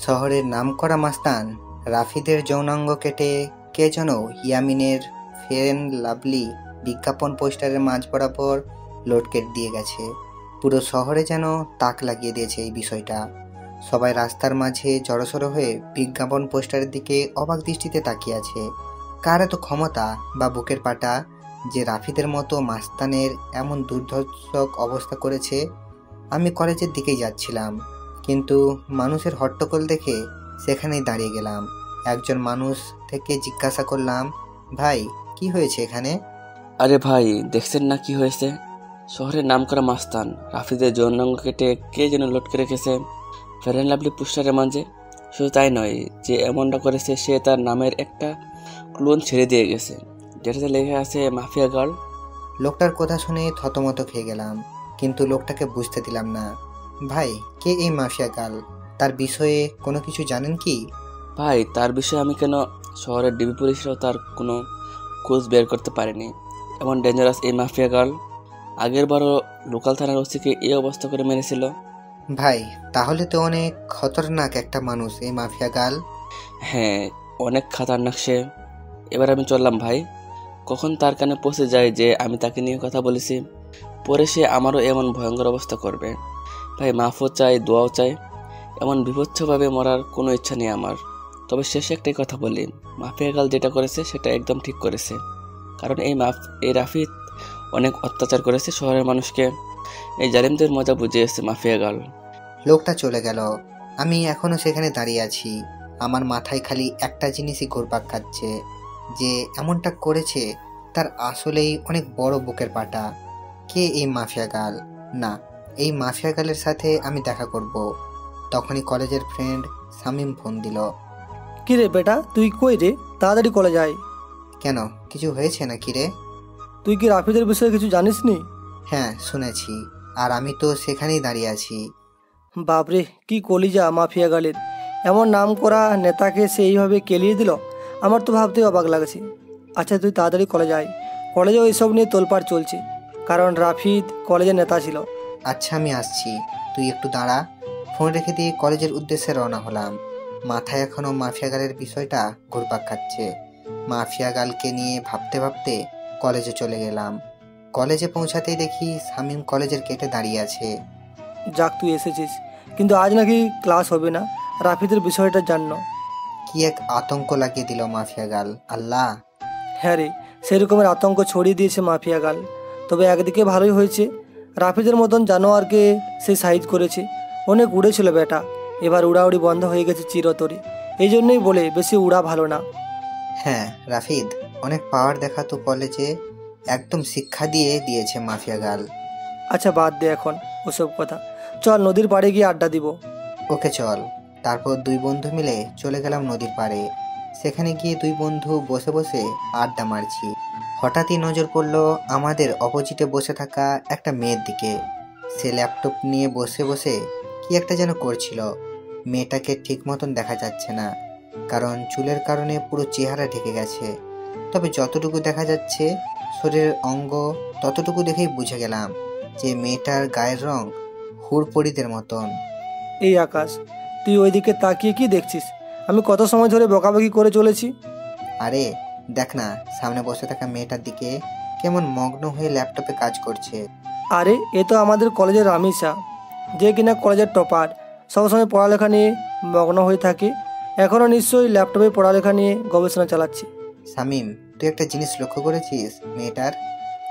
শহরের নামকরা মাস্তান রাফিদের যৌনাঙ্গ কেটে কে যেন ইয়ামিনের ফেয়ার অ্যান্ড লাভলি বিজ্ঞাপন পোস্টারের মাঝ বরাবর লটকে দিয়ে গেছে। পুরো শহরে যেন তাক লাগিয়ে দিয়েছে এই বিষয়টা। সবাই রাস্তার মাঝে জড়সড় হয়ে বিজ্ঞাপন পোস্টারের দিকে অবাক দৃষ্টিতে তাকিয়ে আছে। কার এত ক্ষমতা বা বুকের পাটা যে রাফিদের মতো মাস্তানের এমন দুর্ধর্ষক অবস্থা করেছে। আমি কলেজের দিকেই যাচ্ছিলাম, কিন্তু মানুষের হট্টগোল দেখে সেখানেই দাঁড়িয়ে গেলাম। একজন মানুষ থেকে জিজ্ঞাসা করলাম, ভাই কি হয়েছে এখানে? আরে ভাই, দেখছেন না কি হয়েছে? শহরের নামকরা মাস্তান রাফিদের যৌনাঙ্গ কেটে কে যেন লটকে রেখেছে ফেয়ার অ্যান্ড লাভলি পোস্টারের মাঝে। শুধু তাই নয়, যে এমনটা করেছে সে তার নামের একটা ক্লোন ছেড়ে দিয়ে গেছে, যেটাতে লেখা আছে মাফিয়া গার্ল। লোকটার কথা শুনে থতমত খেয়ে গেলাম, কিন্তু লোকটাকে বুঝতে দিলাম না। ভাই, কে এই মাফিয়া গার্ল? তার বিষয়ে কোনো কিছু জানেন কি? ভাই, তার বিষয়ে আমি কেন শহরের ডিবি পুলিশরাও তার কোনো খোঁজ বের করতে পারেনি। এমন ডেঞ্জারাস এই মাফিয়া গার্ল আগের বারও লোকাল থানার ওসিকে এই অবস্থা করে মেরেছিল। ভাই, তাহলে তো অনেক খতরনাক একটা মানুষ এই মাফিয়া গার্ল। হ্যাঁ, অনেক খাতারনাক সে। এবার আমি চললাম ভাই। কখন তার কানে পৌঁছে যায় যে আমি তাকে নিয়ে কথা বলেছি, পরে সে আমারও এমন ভয়ঙ্কর অবস্থা করবে। ভাই, মাফও চাই, দোয়াও চাই। এমন বিভৎসভাবে মরার কোনো ইচ্ছা নেই আমার। তবে শেষে একটাই কথা বলি, মাফিয়া গার্ল যেটা করেছে সেটা একদম ঠিক করেছে। কারণ এই রাফিদ অনেক অত্যাচার করেছে শহরের মানুষকে। এই জালিমদের মজা বুঝিয়েছে মাফিয়া গার্ল। লোকটা চলে গেল, আমি এখনো সেখানে দাঁড়িয়ে আছি। আমার মাথায় খালি একটা জিনিসই ঘুরপাক খাচ্ছে, যে এমনটা করেছে তার আসলেই অনেক বড় বুকের পাটা। কে এই মাফিয়া গার্ল? না, এই মাফিয়া গার্লের সাথে আমি দেখা করব। তখনই কলেজের ফ্রেন্ড শামীম ফোন দিল। কি রে বেটা, তুই কই রে? তাড়াতাড়ি কলেজ আয়। কেন, কিছু হয়েছে নাকি রে? তুই কি রাফিদের বিষয়ে কিছু জানিস নি? হ্যাঁ, শুনেছি, আর আমি তো সেখানেই দাঁড়িয়ে আছি। বাপরে, কি কলিজা মাফিয়া গালের! এমন নাম করা নেতাকে সে এইভাবে কেলিয়ে দিল, আমার তো ভাবতেই অবাক লাগছে। আচ্ছা, তুই তাড়াতাড়ি কলেজ আয়। কলেজেও এইসব নিয়ে তোলপাড় চলছে, কারণ রাফিদ কলেজের নেতা ছিল। আচ্ছা, আমি আসছি, তুই একটু দাঁড়া। ফোন রেখে দিয়ে কলেজের উদ্দেশ্যে রওনা হলাম। মাথায় এখনো মাফিয়া গালের বিষয়টা ঘুরপাক খাচ্ছে। মাফিয়া গালকে নিয়ে ভাবতে ভাবতে কলেজে চলে গেলাম। কলেজে পৌঁছাতেই দেখি শামীম কলেজের গেটে দাঁড়িয়ে আছে। যাক, তুই এসেছিস, কিন্তু আজ নাকি ক্লাস হবে না। রাফিদের বিষয়টা জান্ন। কি এক আতঙ্ক লাগিয়ে দিল মাফিয়া গাল, আল্লাহ! হ্যাঁ রে, সেরকমের আতঙ্ক ছড়িয়ে দিয়েছে মাফিয়া গাল। তবে একদিকে ভালোই হয়েছে, রাফিদের মতন জানোয়ারকে সে সাইজ করেছে। অনেক উড়েছিল বেটা, এবার উড়াউড়ি বন্ধ হয়ে গেছে চিরতরে। এই জন্যই বলে বেশি উড়া ভালো না। হ্যাঁ, রাফিদ অনেক পাওয়ার দেখাতো কলেজে, একদম শিক্ষা দিয়ে দিয়েছে মাফিয়া গাল। আচ্ছা, বাদ দে এখন ওসব কথা। চল নদীর পাড়ে গিয়ে আড্ডা দিব। ওকে চল। তারপর দুই বন্ধু মিলে চলে গেলাম নদীর পাড়ে। সেখানে গিয়ে দুই বন্ধু বসে বসে আড্ডা মারছি। হঠাৎই নজর পড়লো আমাদের অপোজিটে বসে থাকা একটা মেয়ের দিকে। সে ল্যাপটপ নিয়ে বসে বসে কি একটা যেন করছিল। মেয়েটাকে ঠিক মতন দেখা যাচ্ছে না, কারণ চুলের কারণে পুরো চেহারা ঢেকে গেছে। তবে যতটুকু দেখা যাচ্ছে শরীরের অঙ্গ, ততটুকু দেখেই বুঝে গেলাম যে মেয়েটার গায়ের রং হুড়পড়িদের মতন। এই আকাশ, তুই ওইদিকে তাকিয়ে কি দেখছিস? আমি কত সময় ধরে বকাবকি করে চলেছি। আরে দেখ না, সামনে বসে থাকা মেয়েটার দিকে, কেমন মগ্ন হয়ে ল্যাপটপে কাজ করছে। আরে, এ তো আমাদের কলেজের রামিসা, যে কিনা কলেজের টপার, সবসময় পড়ালেখা নিয়ে মগ্ন হয়ে থাকে। এখনও নিশ্চয়ই ল্যাপটপে পড়ালেখা নিয়ে গবেষণা চালাচ্ছে। শামীম, তুই একটা জিনিস লক্ষ্য করেছিস মেয়েটার?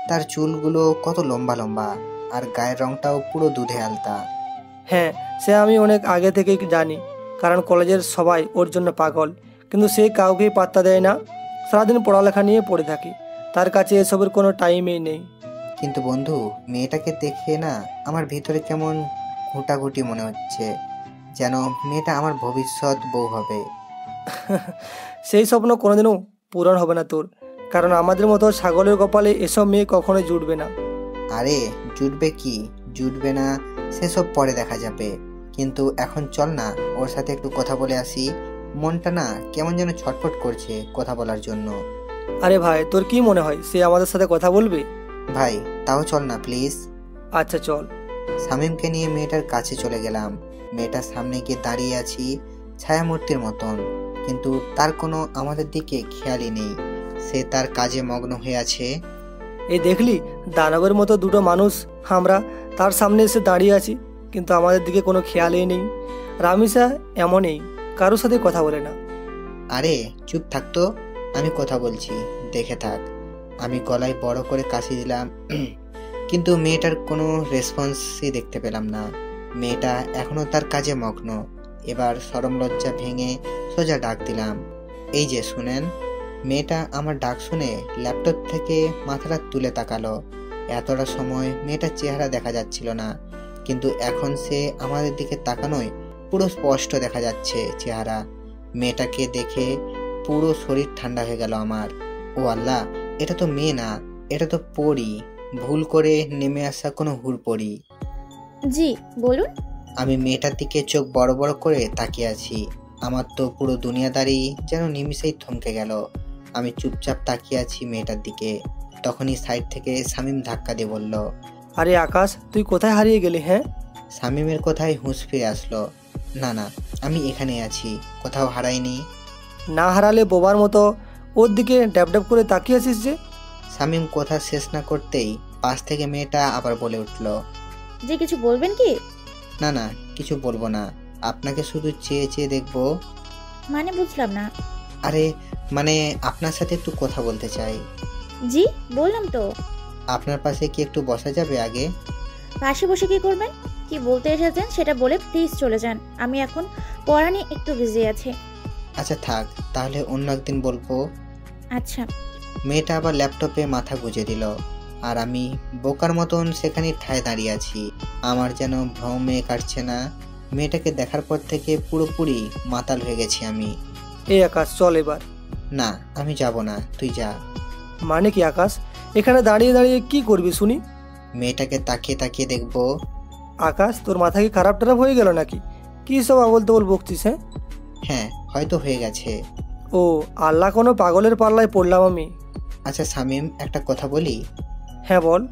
তার চুলগুলো কত লম্বা লম্বা, আর গায়ের রংটাও পুরো দুধে আলতা। হ্যাঁ, সে আমি অনেক আগে থেকেই জানি, কারণ কলেজের সবাই ওর জন্য পাগল। কিন্তু সে কাউকেই পাত্তা দেয় না, সারাদিন পড়ালেখা নিয়ে পড়ে থাকে। তার কাছে এসবের কোনো টাইমই নেই। কিন্তু বন্ধু, মেয়েটাকে দেখে না আমার ভিতরে কেমন ঘুটাঘুটি মনে হচ্ছে, যেন মেয়েটা আমার ভবিষ্যৎ বউ হবে। সেই স্বপ্ন কোনোদিনও পূরণ হবে না তোর, কারণ আমাদের মতো ছাগলের কপালে এসব মেয়ে কখনোই জুটবে না। আরে জুটবে কি জুটবে না সেসব পরে দেখা যাবে, কিন্তু এখন চল না ওর সাথে একটু কথা বলে আসি। মনটা না কেমন যেন ছটফট করছে কথা বলার জন্য। আরে ভাই, তোর কি মনে হয় সে আমাদের সাথে কথা বলবে? ভাই, তাও চল না প্লিজ। আচ্ছা চল। শামীমকে নিয়ে মেয়েটার কাছে চলে গেলাম। মেয়েটার সামনে গিয়ে দাঁড়িয়ে আছি, ছায়ামূর্তির মতন, কিন্তু তার কোনো আমাদের দিকে খেয়ালই নেই। সে তার কাজে মগ্ন হয়ে আছে। এই দেখলি, দানবের মতো দুটো মানুষ আমরা তার সামনে এসে দাঁড়িয়ে আছি, কিন্তু আমাদের দিকে কোনো খেয়ালই নেই। রামিসা এমনই, কারোর সাথে কথা বলে না। আরে চুপ থাকতো, আমি কথা বলছি, দেখে থাক। আমি গলায় বড় করে কাশি দিলাম, কিন্তু মেয়েটার কোনো রেসপন্সই দেখতে পেলাম না। মেয়েটা এখনো তার কাজে মগ্ন। এবার শরম লজ্জা ভেঙে সোজা ডাক দিলাম, এই যে শুনেন। মেয়েটা আমার ডাক শুনে ল্যাপটপ থেকে মাথাটা তুলে তাকালো। এতটা সময় মেয়েটার চেহারা দেখা যাচ্ছিল না, কিন্তু এখন সে আমাদের দিকে তাকানোয় পুরো স্পষ্ট দেখা যাচ্ছে চেহারা। মেয়েটাকে দেখে পুরো শরীর ঠান্ডা হয়ে গেল আমার। ও আল্লাহ, এটা তো মেয়ে না, এটা তো পরী, ভুল করে নেমে আসা কোনো হুড়পড়ি। জি বলুন। আমি মেয়েটার দিকে চোখ বড় বড় করে তাকিয়ে আছি। আমার তো পুরো দুনিয়াদারি যেন নিমিষেই থমকে গেল। আমি চুপচাপ তাকিয়ে আছি মেয়েটার দিকে। তখনই সাইড থেকে শামীম ধাক্কা দিয়ে বলল, আরে আকাশ, তুই কোথায় হারিয়ে গেলি? হ্যাঁ, শামীমের কথায় হুঁশ ফিরে আসলো। না না, আমি এখানে আছি, কোথাও হারাইনি। না হারালে বোবার মতো ওর দিকে ড্যাব ড্যাব করে তাকিয়ে আছিস যে। শামীম কথা শেষ না করতেই পাশ থেকে মেয়েটা আবার বলে উঠল, যে কিছু বলবেন কি? না না, কিছু বলবো না, আপনাকে শুধু চেয়ে চেয়ে দেখবো। মানে বুঝলাম না। আরে মানে আপনার সাথে একটু কথা বলতে চাই। জি বললাম তো। আপনার পাশে কি একটু বসা যাবে? আগে পাশে বসে কি করবেন? কি বলতে এসেছেন সেটা বলে প্লিজ চলে যান। আমি এখন পড়া নিয়ে একটু বিজি আছি। আচ্ছা থাক, তাহলে অন্য একদিন বলবো। আচ্ছা। মেয়েটা আবার ল্যাপটপে মাথা গুঁজে দিল, আর আমি বোকার মতন সেখানে ঠায় দাঁড়িয়ে আছি। আমার যেন ভ্রমে কাটছে না। মেয়েটাকে দেখার পর থেকে পুরোপুরি মাতাল হয়ে গেছি আমি। এই আকাশ, চল এবার। না, আমি যাব না, তুই যা। মানে কি আকাশ, এখানে দাঁড়িয়ে দাঁড়িয়ে কি করবি শুনি? মেয়েটাকে তাকিয়ে তাকিয়ে দেখবো। আকাশ, তোর মাথা কি খারাপ টারাপ হয়ে গেল নাকি? কি সব আবল তবল বকছিস? হ্যাঁ হ্যাঁ, হয়তো হয়ে গেছে। ও আল্লাহ, কোনো পাগলের পাল্লায় পড়লাম আমি। আচ্ছা শামীম, একটা কথা বলি। হ্যাঁ বল।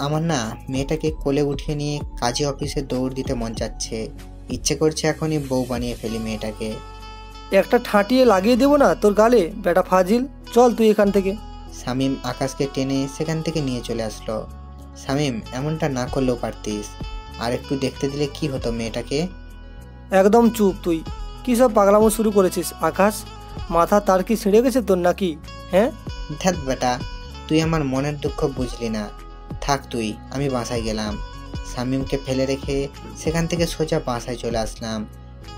আমার না মেয়েটাকে কোলে উঠিয়ে নিয়ে কাজী অফিসে দৌড় দিতে মন চাচ্ছে। ইচ্ছে করছে এখনই বউ বানিয়ে ফেলি মেয়েটাকে। একটা ঠাঁটিয়ে লাগিয়ে দেবো না তোর গালে, বেটা ফাজিল। চল তুই এখান থেকে। শামীম আকাশকে টেনে সেখান থেকে নিয়ে চলে আসলো। শামীম, এমনটা না করলেও পারতিস, আর একটু দেখতে দিলে কি হতো মেয়েটাকে। একদম চুপ তুই। কি সব পাগলামো শুরু করেছিস আকাশ? মাথা তার কি ছিঁড়ে গেছে তোর নাকি? হ্যাঁ, ধ্যাৎ বেটা, তুই আমার মনের দুঃখ বুঝলি না। থাক তুই, আমি বাসায় গেলাম। শামীমকে ফেলে রেখে সেখান থেকে সোজা বাসায় চলে আসলাম।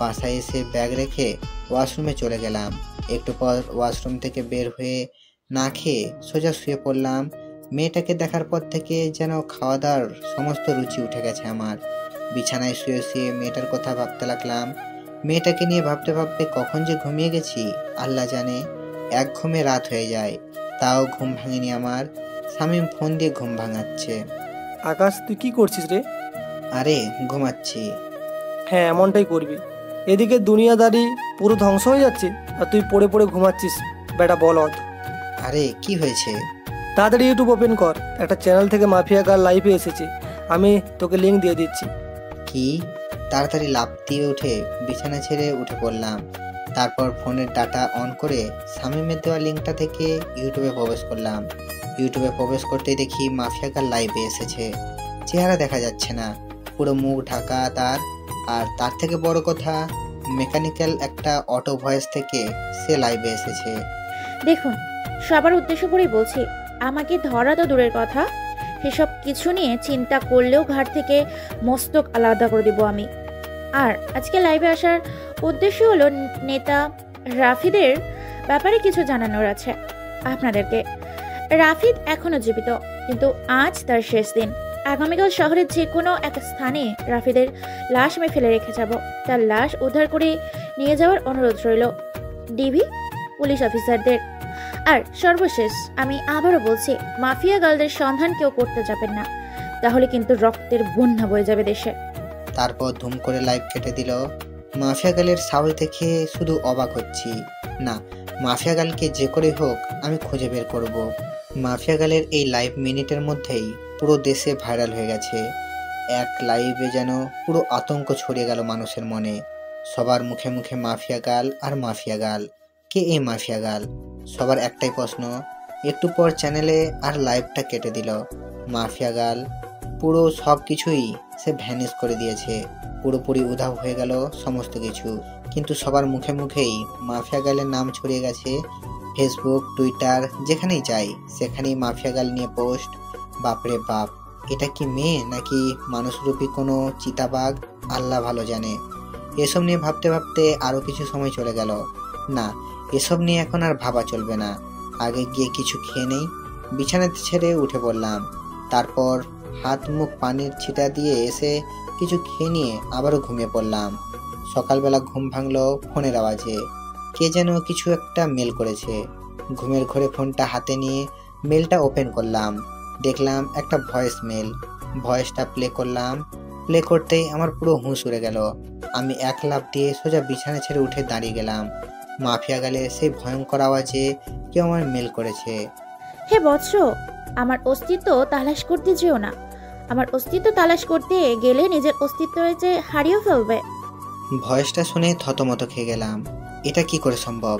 বাসায় এসে ব্যাগ রেখে ওয়াশরুমে চলে গেলাম। একটু পর ওয়াশরুম থেকে বের হয়ে না খেয়ে সোজা শুয়ে পড়লাম। মেয়েটাকে দেখার পর থেকে যেন খাওয়া দাওয়ার সমস্ত রুচি উঠে গেছে আমার। বিছানায় শুয়ে শুয়ে মেয়েটার কথা ভাবতে লাগলাম। মেয়েটাকে নিয়ে ভাবতে ভাবতে কখন যে ঘুমিয়ে গেছি আল্লাহ জানে। এক ঘুমে রাত হয়ে যায়, তাও ঘুম ভাঙেনি আমার। শামীম ফোন দিয়ে ঘুম ভাঙাচ্ছে। আকাশ তুই কি করছিস রে? আরে ঘুমাচ্ছি। হ্যাঁ, এমনটাই করবি। এদিকে দুনিয়াদারি পুরো ধ্বংস হয়ে যাচ্ছে, আর তুই পড়ে পড়ে ঘুমাচ্ছিস, বেটা বলদ। আরে কি হয়েছে? তাড়াতাড়ি ইউটিউব ওপেন কর, একটা চ্যানেল থেকে মাফিয়া গার্ল লাইভে এসেছে, আমি তোকে লিঙ্ক দিয়ে দিচ্ছি। কি? তাড়াতাড়ি লাফ দিয়ে উঠে বিছানা ছেড়ে উঠে পড়লাম। তারপর ফোনের ডাটা অন করে শামীমের দেওয়া লিঙ্কটা থেকে ইউটিউবে প্রবেশ করলাম। ইউটিউবে প্রবেশ করতেই দেখি মাফিয়া গার্ল লাইভে এসেছে। চেহারা দেখা যাচ্ছে না, পুরো মুখ ঢাকা তার। আর তার থেকে বড় কথা, মেকানিক্যাল একটা অটো ভয়েস থেকে সে লাইভে এসেছে। দেখুন, সবার উদ্দেশ্য করেই বলছি, আমাকে ধরা তো দূরের কথা, সেসব কিছু নিয়ে চিন্তা করলেও ঘাট থেকে মস্তক আলাদা করে দেব আমি। আর আজকে লাইভে আসার উদ্দেশ্য হলো নেতা রাফিদের ব্যাপারে কিছু জানানোর আছে আপনাদেরকে। রাফিদ এখনো জীবিত, কিন্তু আজ তার শেষ দিন। আগামীকাল শহরের যে কোনো এক স্থানে রাফিদের লাশ আমি ফেলে রেখে যাব। তার লাশ উদ্ধার করে নিয়ে যাওয়ার অনুরোধ রইল ডিবি পুলিশ অফিসারদের। আর সর্বশেষ আমি আবারও বলছি, মাফিয়া গার্লদের সন্ধান কেউ করতে যাবেন না, তাহলে কিন্তু রক্তের বন্যা বয়ে যাবে দেশে। তারপর ধুম করে লাইভ কেটে দিল। মাফিয়া গালের সাহস দেখে শুধু অবাক হচ্ছি। না, মাফিয়া গালকে যে করে হোক আমি খুঁজে বের করব। মাফিয়া গালের এই লাইভ মিনিটের মধ্যেই পুরো দেশে ভাইরাল হয়ে গেছে। এক লাইভে যেন পুরো আতঙ্ক ছড়িয়ে গেল মানুষের মনে। সবার মুখে মুখে মাফিয়া গার্ল আর মাফিয়া গার্ল। কে এই মাফিয়া গার্ল? সবার একটাই প্রশ্ন। একটু পর চ্যানেলে আর লাইভটা কেটে দিল। মাফিয়া গার্ল পুরো সব কিছুই সে ভ্যানিশ করে দিয়েছে, পুরোপুরি উধাও হয়ে গেল সমস্ত কিছু। কিন্তু সবার মুখে মুখেই মাফিয়া গার্লের নাম ছড়িয়ে গেছে। ফেসবুক, টুইটার, যেখানেই যাই সেখানেই মাফিয়া গার্ল নিয়ে পোস্ট। বাপরে বাপ, এটা কি মেয়ে নাকি মানুষরূপী কোনো চিতাবাঘ? আল্লাহ ভালো জানে। এসব নিয়ে ভাবতে ভাবতে আরও কিছু সময় চলে গেল। না, এসব নিয়ে এখন আর ভাবা চলবে না, আগে গিয়ে কিছু খেয়ে নেই। বিছানাতে ছেড়ে উঠে পড়লাম। তারপর হাত মুখ পানির ছিটা দিয়ে এসে কিছু খেয়ে নিয়ে আবারও ঘুমিয়ে পড়লাম। সকালবেলা ঘুম ভাঙলো ফোনের আওয়াজে। কে যেন কিছু একটা মেল করেছে। ঘুমের ঘরে ফোনটা হাতে নিয়ে মেলটা ওপেন করলাম। দেখলাম একটা ভয়েস মেল। ভয়েসটা প্লে করলাম। প্লে করতেই আমার পুরো হুঁশ উড়ে গেল। আমি এক লাফ দিয়ে সোজা বিছানা ছেড়ে উঠে দাঁড়িয়ে গেলাম। মাফিয়া গালের সেই ভয়ঙ্কর আওয়াজে কেউ আমার মেল করেছে। হে বৎস, আমার অস্তিত্ব তালাশ করতে যেও না। আমার অস্তিত্ব তালাশ করতে গেলে নিজের অস্তিত্ব যে হারিয়ে ফেলবে। ভয়েসটা শুনে থতমত খেয়ে গেলাম। এটা কি করে সম্ভব?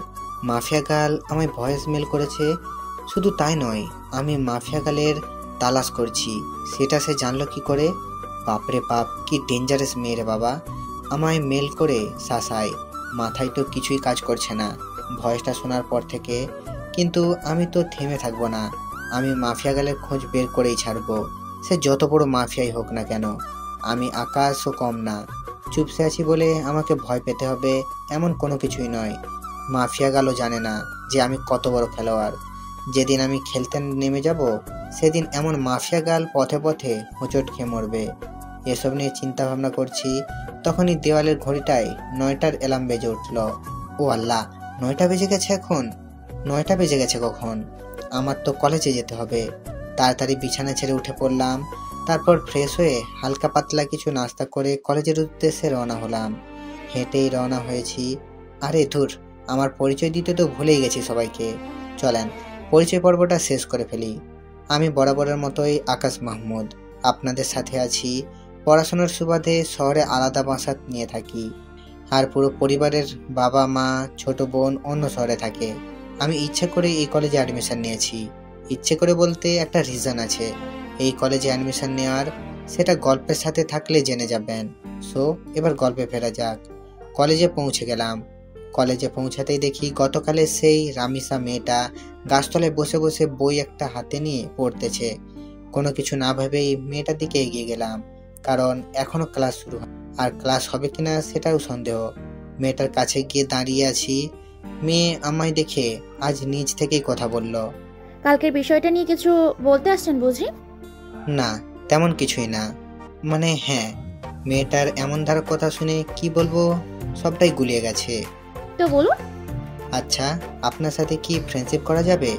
মাফিয়া গার্ল আমায় ভয়েস মেল করেছে। শুধু তাই নয়, আমি মাফিয়া গার্লের তালাশ করছি, সেটা সে জানলো কি করে? বাপরে বাপ, কি ডেঞ্জারাস মেয়ে রে বাবা! আমায় মেল করে শাসায়। মাথায় তো কিছুই কাজ করছে না ভয়েসটা শোনার পর থেকে। কিন্তু আমি তো থেমে থাকবো না। আমি মাফিয়া গার্লের খোঁজ বের করেই ছাড়বো, সে যত বড় মাফিয়াই হোক না কেন। আমি আকাশও কম না। চুপসে আছি বলে আমাকে ভয় পেতে হবে এমন কোনো কিছুই নয়। মাফিয়া গালও জানে না যে আমি কত বড় খেলোয়াড়। যেদিন আমি খেলতে নেমে যাব সেদিন এমন মাফিয়া গাল পথে পথে হোঁচট খেয়ে মরবে। এসব নিয়ে চিন্তা ভাবনা করছি, তখনই দেওয়ালের ঘড়িটায় 9টার অ্যালার্ম বেজে উঠল। ও আল্লাহ, 9টা বেজে গেছে এখন? 9টা বেজে গেছে কখন? আমার তো কলেজে যেতে হবে। তাড়াতাড়ি বিছানা ছেড়ে উঠে পড়লাম। তারপর ফ্রেশ হয়ে হালকা পাতলা কিছু নাস্তা করে কলেজের উদ্দেশ্যে রওনা হলাম। হেঁটেই রওনা হয়েছি। আরে ধুর, আমার পরিচয় দিতে তো ভুলেই গেছি সবাইকে। চলেন পরিচয় পর্বটা শেষ করে ফেলি। আমি বরাবরের মতোই আকাশ মাহমুদ, আপনাদের সাথে আছি। পড়াশোনার সুবাদে শহরে আলাদা বাসা নিয়ে থাকি, আর পুরো পরিবারের বাবা মা ছোট বোন অন্য শহরে থাকে। আমি ইচ্ছে করে এই কলেজে অ্যাডমিশন নিয়েছি। ইচ্ছে করে বলতে একটা রিজন আছে এই কলেজে অ্যাডমিশন নেওয়ার, সেটা গল্পের সাথে থাকলে জেনে যাবেন। সো এবার গল্পে ফেরা যাক। কলেজে পৌঁছে গেলাম। কলেজে পৌঁছাতেই দেখি গতকালের সেই রামিসা মেয়েটা গাছতলায় বসে বসে বই একটা হাতে নিয়ে পড়তেছে। কোনো কিছু না ভেবেই মেয়েটার দিকে এগিয়ে গেলাম, কারণ এখনো ক্লাস শুরু হয়, আর ক্লাস হবে কিনা সেটাও সন্দেহ। মেয়েটার কাছে গিয়ে দাঁড়িয়ে আছি। মেয়ে আমায় দেখে আজ নিজ থেকেই কথা বলল। কালকের বিষয়টা নিয়ে কিছু বলতে আসছেন বুঝি? না, তেমন কিছুই না। মানে হ্যাঁ, মেয়েটার এমন ধারা কথা শুনে কি বলবো সবটাই গুলিয়ে গেছে। তো বলুন। আচ্ছা, আপনার সাথে কি ফ্রেন্ডশিপ করা যাবে?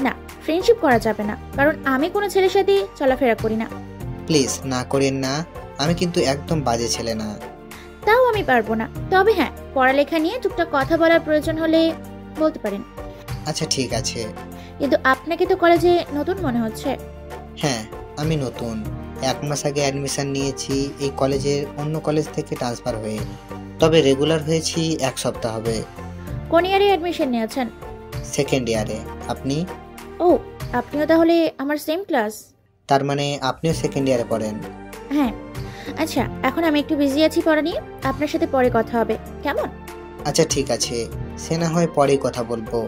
না, ফ্রেন্ডশিপ করা যাবে না, কারণ আমি কোনো ছেলের সাথে চলাফেরা করি না। প্লিজ না করেন না, আমি কিন্তু একদম বাজে ছেলে না। তাও আমি পারবো না। তবে হ্যাঁ, পড়ালেখা নিয়ে টুকটাক কথা বলার প্রয়োজন হলে বলতে পারেন। আচ্ছা ঠিক আছে। কিন্তু আপনাকে তো কলেজে নতুন মনে হচ্ছে। হ্যাঁ, আমি নতুন। 1 মাস আগে অ্যাডমিশন নিয়েছি এই কলেজের অন্য কলেজ থেকে ট্রান্সফার হয়ে। তবে রেগুলার হয়েছি 1 সপ্তাহ হবে। কোন ইয়ারে অ্যাডমিশন নিয়েছেন? সেকেন্ড ইয়ারে। আপনি? ও, আপনিও তাহলে আমার সেম ক্লাস। তার মানে আপনিও সেকেন্ড ইয়ারে পড়েন? হ্যাঁ। আচ্ছা, এখন আমি একটু বিজি আছি পড়া নিয়ে, আপনার সাথে পরে কথা হবে, কেমন? আচ্ছা ঠিক আছে, সে না হয় পরেই কথা বলবো।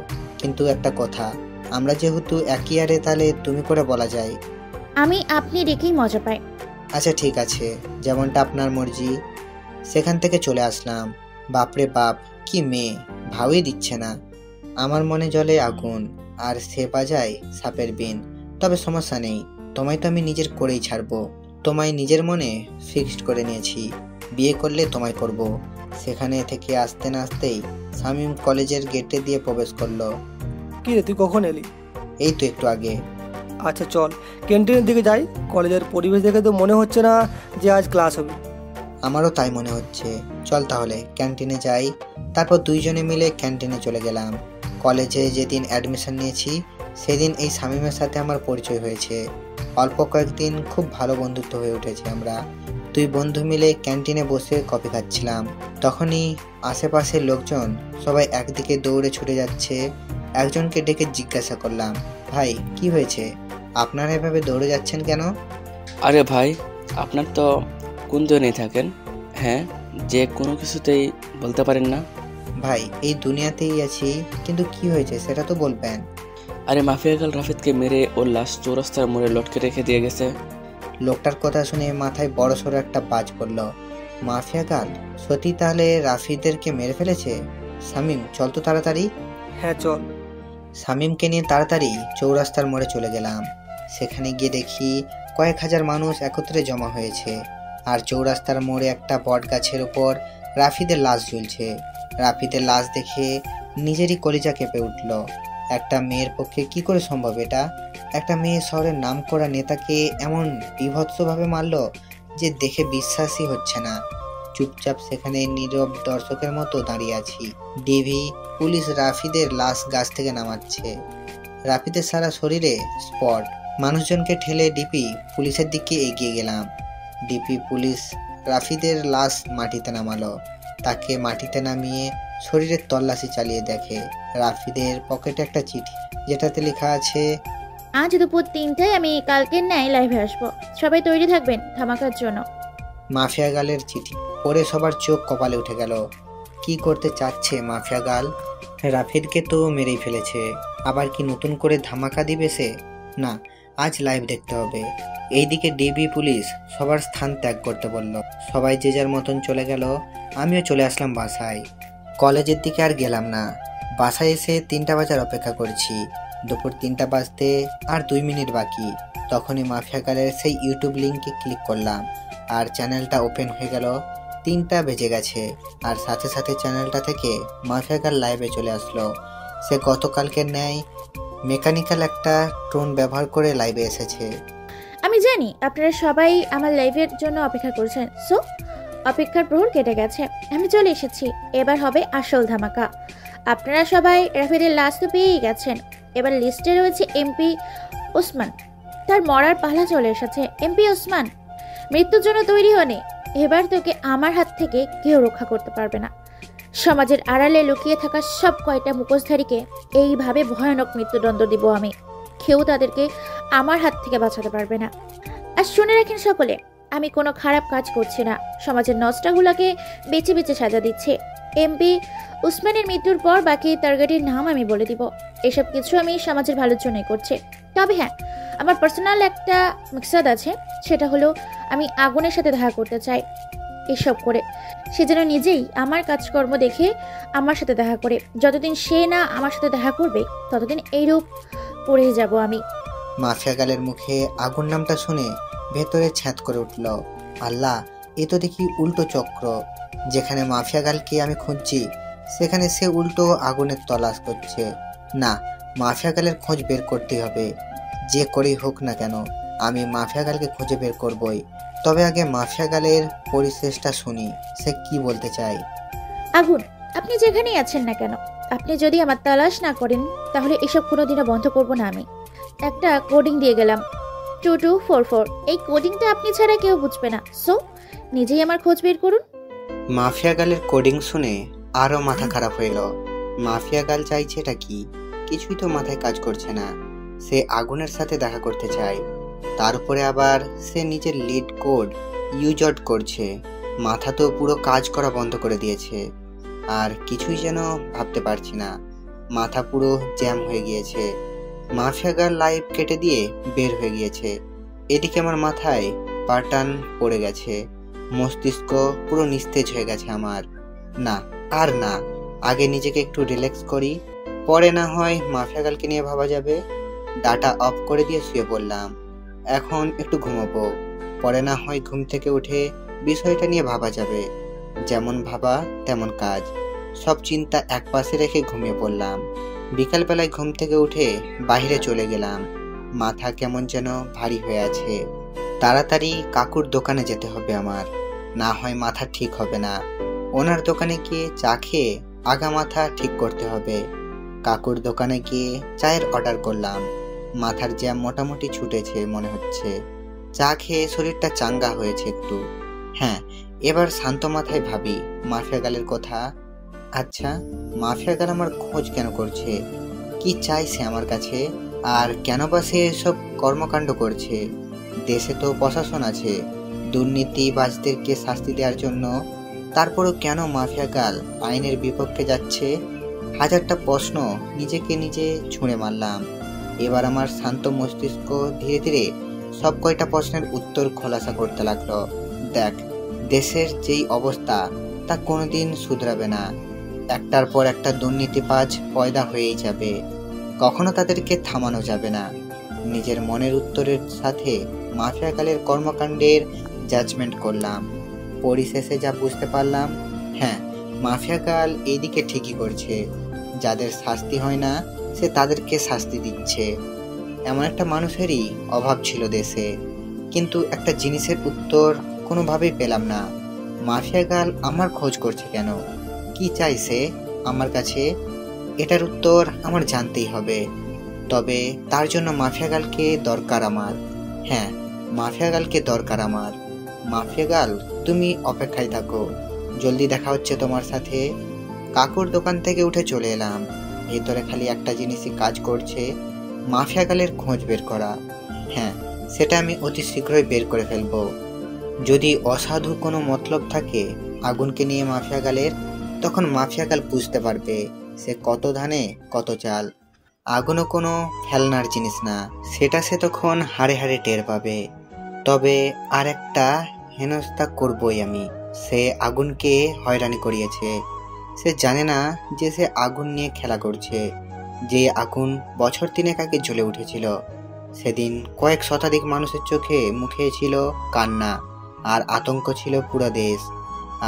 কিন্তু একটা কথা, আমরা যেহেতু এক ইয়ারে তাহলে তুমি করে বলা যায়। আমি আপনি রেখেই মজা পাই। আচ্ছা ঠিক আছে, যেমনটা আপনার মর্জি। সেখান থেকে চলে আসলাম। বাপরে বাপ, কি মেয়ে, ভাবই দিচ্ছে না। আমার মনে জ্বলে আগুন, আর সে বাজায় সাপের বিন। তবে সমস্যা নেই, তোমায় তো আমি নিজের করেই ছাড়বো। তোমায় নিজের মনে ফিক্সড করে নিয়েছি, বিয়ে করলে তোমায় করব। সেখানে থেকে আসতে না আসতেই শামীম কলেজের গেটে দিয়ে প্রবেশ করলো। কি রে, তুই কখন এলি? এই তো একটু আগে। আচ্ছা চল ক্যান্টিনের দিকে যাই। কলেজের পরিবেশ দেখে তো মনে হচ্ছে না যে আজ ক্লাস হবে। আমারও তাই মনে হচ্ছে। চল তাহলে ক্যান্টিনে যাই। তারপর দুইজনে মিলে ক্যান্টিনে চলে গেলাম। কলেজে যেদিন অ্যাডমিশন নিয়েছি সেদিন এই শামীমের সাথে আমার পরিচয় হয়েছে। অল্প কয়েকদিন খুব ভালো বন্ধুত্ব হয়ে উঠেছে আমরা দুই বন্ধু মিলে ক্যান্টিনে বসে কফি খাচ্ছিলাম। তখনই আশেপাশের লোকজন সবাই একদিকে দৌড়ে ছুটে যাচ্ছে। একজনকে ডেকে জিজ্ঞাসা করলাম, ভাই কি হয়েছে, আপনারা এভাবে দৌড়ে যাচ্ছেন কেন? আরে ভাই, আপনার তো কোন দুনিয়ায় থাকেন? হ্যাঁ, যে কোনো কিছুতেই বলতে পারেন না? ভাই এই দুনিয়াতেই আছি, কিন্তু কি হয়েছে সেটা তো বলবেন। আরে মাফিয়া গাল রাফিদকে মেরে ওর লাশ চৌরাস্তার মোড়ে লটকে রেখে দিয়ে গেছে। লোকটার কথা শুনে মাথায় বড়সড় একটা বাজ পড়ল। মাফিয়া গাল সত্যি তাহলে রাফিদেরকে মেরে ফেলেছে? শামীম চল তো তাড়াতাড়ি। হ্যাঁ চল। শামীমকে নিয়ে তাড়াতাড়ি চৌরাস্তার মোড়ে চলে গেলাম। সেখানে গিয়ে দেখি কয়েক হাজার মানুষ একত্রে জমা হয়েছে, আর চৌরাস্তার মোড়ে একটা বট গাছের ওপর রাফিদের লাশ ঝুলছে। রাফিদের লাশ দেখে নিজেরই কলিজা কেঁপে উঠল। একটা মেয়ের পক্ষে কি করে সম্ভব এটা? একটা মেয়ে শহরের নামকরা নেতাকে এমন বীভৎসভাবে মারল যে দেখে বিশ্বাসই হচ্ছে না। চুপচাপ সেখানে নীরব দর্শকের মতো দাঁড়িয়ে আছি। ডিবি পুলিশ রাফিদের লাশ গাছ থেকে নামাচ্ছে। রাফিদের সারা শরীরে স্পট। মানুষজনকে ঠেলে ডিপি পুলিশের দিকে এগিয়ে গেলাম। ডিপি পুলিশ রাফিদের লাশ মাটিতে নামালো। তাকে মাটিতে নামিয়ে শরীরের তল্লাশি চালিয়ে দেখে রাফিদের পকেটে একটা চিঠি, যেটাতে লেখা আছে, আজ দুপুর 3টায় আমি কালকের ন্যায় লাইভে আসবো, সবাই তৈরি থাকবেন ধামাকার জন্য। মাফিয়া গালের চিঠি পড়ে সবার চোখ কপালে উঠে গেল। কি করতে চাচ্ছে মাফিয়া গাল? রাফিদকে তো মেরেই ফেলেছে, আবার কি নতুন করে ধামাকা দিবে সে? না, আজ লাইভ দেখতে হবে। এইদিকে ডিবি পুলিশ সবার স্থান ত্যাগ করতে বলল। সবাই যে যার মতন চলে গেল। আমিও চলে আসলাম বাসায়। কলেজের দিকে আর গেলাম না। বাসায় এসে 3টা বাজার অপেক্ষা করছি। দুপুর 3টা বাজতে আর 2 মিনিট বাকি। তখনই মাফিয়া গালের সেই ইউটিউব লিঙ্কে ক্লিক করলাম, আর চ্যানেলটা ওপেন হয়ে গেল। 3টা বেজে গেছে, আর সাথে সাথে চ্যানেলটা থেকে মাফিয়া গাল লাইভে চলে আসলো। সে গতকালকের ন্যায় মেকানিক্যাল একটা টোন ব্যবহার করে লাইভে এসেছে। আমি জানি আপনারা সবাই আমার লাইভের জন্য অপেক্ষা করছেন, সো অপেক্ষার প্রহর কেটে গেছে, আমি চলে এসেছি। এবার হবে আসল ধামাকা। আপনারা সবাই রাফিদের লাশ তো পেয়েই গেছেন। এবার লিস্টে রয়েছে এমপি ওসমান। তার মরার পালা চলে এসেছে। এমপি ওসমান, মৃত্যুর জন্য তৈরি হনে। এবার তোকে আমার হাত থেকে কেউ রক্ষা করতে পারবে না। সমাজের আড়ালে লুকিয়ে থাকা সব কয়টা মুখোশধারীকে এইভাবে ভয়ানক মৃত্যুদণ্ড দিব আমি। কেউ তাদেরকে আমার হাত থেকে বাঁচাতে পারবে না। আর শুনে রাখেন সকলে, আমি কোনো খারাপ কাজ করছি না, সমাজের নষ্টাগুলোকে বেছে বেছে সাজা দিচ্ছে। এমপি উসমানের মৃত্যুর পর বাকি টার্গেটের নাম আমি বলে দিব। এসব কিছু আমি সমাজের ভালোর জন্যই করছি। তবে হ্যাঁ, আমার পার্সোনাল একটা মাকসাদ আছে, সেটা হলো আমি আগুনের সাথে দেখা করতে চাই। এসব করে সে যেন নিজেই আমার কাজকর্ম দেখে আমার সাথে দেখা করে। যতদিন সে না আমার সাথে দেখা করবে, ততদিন এইরূপ পড়ে যাব আমি। মাফিয়া গালের মুখে আগুন নামটা শুনে ভেতরে ছ্যাঁত করে উঠল। আল্লাহ, এ তো দেখি উল্টো চক্র। যেখানে মাফিয়া গালকে আমি খুঁজছি, সেখানে সে উল্টো আগুনের তলাশ করছে। না, মাফিয়া গালের খোঁজ বের করতে হবে। যে করেই হোক না কেন, আমি মাফিয়া গালকে খুঁজে বের করবই। তবে আগে মাফিয়া গালের পরিশেষটা শুনি, সে কি বলতে চায়। আগুন, আপনি যেখানেই আছেন না কেন, আপনি যদি আমার তালাশ না করেন, তাহলে এসব কোনোদিনও বন্ধ করব না আমি। একটা কোডিং দিয়ে গেলাম, 2244। এই কোডিংটা আপনি ছাড়া কেউ বুঝবে না, সো নিজেই আমার খোঁজ বের করুন। মাফিয়া গালের কোডিং শুনে আরো মাথা খারাপ হইল। মাফিয়া গাল চাইছে এটা কি? কিছুই তো মাথায় কাজ করছে না। সে আগুনের সাথে দেখা করতে চায়, তার উপরে আবার সে নিজের লিড কোড ইউজড করছে। মাথা তো পুরো কাজ করা বন্ধ করে দিয়েছে। আর কিছুই যেন ভাবতে পারছি না, মাথা পুরো জ্যাম হয়ে গিয়েছে। মাফিয়া গাল লাইভ কেটে দিয়ে বের হয়ে গিয়েছে। এদিকে আমার মাথায় পাটান পড়ে গেছে, মস্তিষ্ক পুরো নিস্তেজ হয়ে গেছে আমার। না, আর না, আগে নিজেকে একটু রিল্যাক্স করি, পরে না হয় মাফিয়া গালকে নিয়ে ভাবা যাবে। ডাটা অফ করে দিয়ে শুয়ে পড়লাম। এখন একটু ঘুমাবো, পরে না হয় ঘুম থেকে উঠে বিষয়টা নিয়ে ভাবা যাবে। যেমন ভাবা তেমন কাজ। সব চিন্তা এক পাশে রেখে ঘুমিয়ে পড়লাম। বিকালবেলায় ঘুম থেকে উঠে বাইরে চলে গেলাম। মাথা কেমন যেন ভারী হয়ে আছে। তাড়াতাড়ি কাকুর দোকানে যেতে হবে আমার, না হয় মাথা ঠিক হবে না। ওনার দোকানে গিয়ে চা খেয়ে আগা মাথা ঠিক করতে হবে। কাকুর দোকানে গিয়ে চায়ের অর্ডার করলাম। মাথার জ্যাম মোটামুটি ছুটেছে মনে হচ্ছে। চা খেয়ে শরীরটা চাঙ্গা হয়েছে একটু। হ্যাঁ, এবার শান্ত মাথায় ভাবি মাফিয়া গালের কথা। আচ্ছা, মাফিয়া গাল আমার খোঁজ কেন করছে? কি চাইছে আমার কাছে? আর কেন বা সে এসব কর্মকাণ্ড করছে? দেশে তো প্রশাসন আছে দুর্নীতিবাজদেরকে শাস্তি দেওয়ার জন্য, তারপরও কেন মাফিয়া গাল আইনের বিপক্ষে যাচ্ছে? হাজারটা প্রশ্ন নিজেকে নিজে ছুঁড়ে মারলাম। এবার আমার শান্ত মস্তিষ্ক ধীরে ধীরে সব কয়টা প্রশ্নের উত্তর খোলাসা করতে লাগলো। দেখ, দেশের যেই অবস্থা তা কোনোদিন শুধরাবে না। একটার পর একটা দুর্নীতিবাজ পয়দা হয়েই যাবে, কখনো তাদেরকে থামানো যাবে না। নিজের মনের উত্তরের সাথে মাফিয়া গালের কর্মকাণ্ডের জাজমেন্ট করলাম। পরিশেষে যা বুঝতে পারলাম, হ্যাঁ, মাফিয়া গাল এইদিকে ঠিকই করছে। যাদের শাস্তি হয় না সে তাদেরকে শাস্তি দিচ্ছে। এমন একটা মানুষেরই অভাব ছিল দেশে, কিন্তু একটা জিনিসের উত্তর কোনোভাবেই পেলাম না। মাফিয়া গাল আমার খোঁজ করছে কেন? কি চাইছে আমার কাছে? এটার উত্তর আমার জানতেই হবে। তবে তার জন্য মাফিয়া গালকে দরকার আমার। হ্যাঁ, মাফিয়া গালকে দরকার আমার। মাফিয়া গাল, তুমি অপেক্ষায় থাকো, জলদি দেখা হচ্ছে তোমার সাথে। কাকুর দোকান থেকে উঠে চলে এলাম। ভেতরে খালি একটা জিনিসই কাজ করছে, মাফিয়া গালের খোঁজ বের করা। হ্যাঁ, সেটা আমি অতি শীঘ্রই বের করে ফেলবো। যদি অসাধু কোনো মতলব থাকে আগুনকে নিয়ে মাফিয়া গালের, তখন মাফিয়া গাল বুঝতে পারবে সে কত ধানে কত চাল। আগুনও কোনো ফেলনার জিনিস না, সেটা সে তখন হাড়ে হাড়ে টের পাবে। তবে আর একটা হেনস্থা করবই আমি। সে আগুনকে হয়রানি করিয়েছে। সে জানে না যে সে আগুন নিয়ে খেলা করছে। যে আগুন বছর 3 আগে জ্বলে উঠেছিল, সেদিন কয়েক শতাধিক মানুষের চোখে মুখে ছিল কান্না আর আতঙ্ক ছিল পুরো দেশ।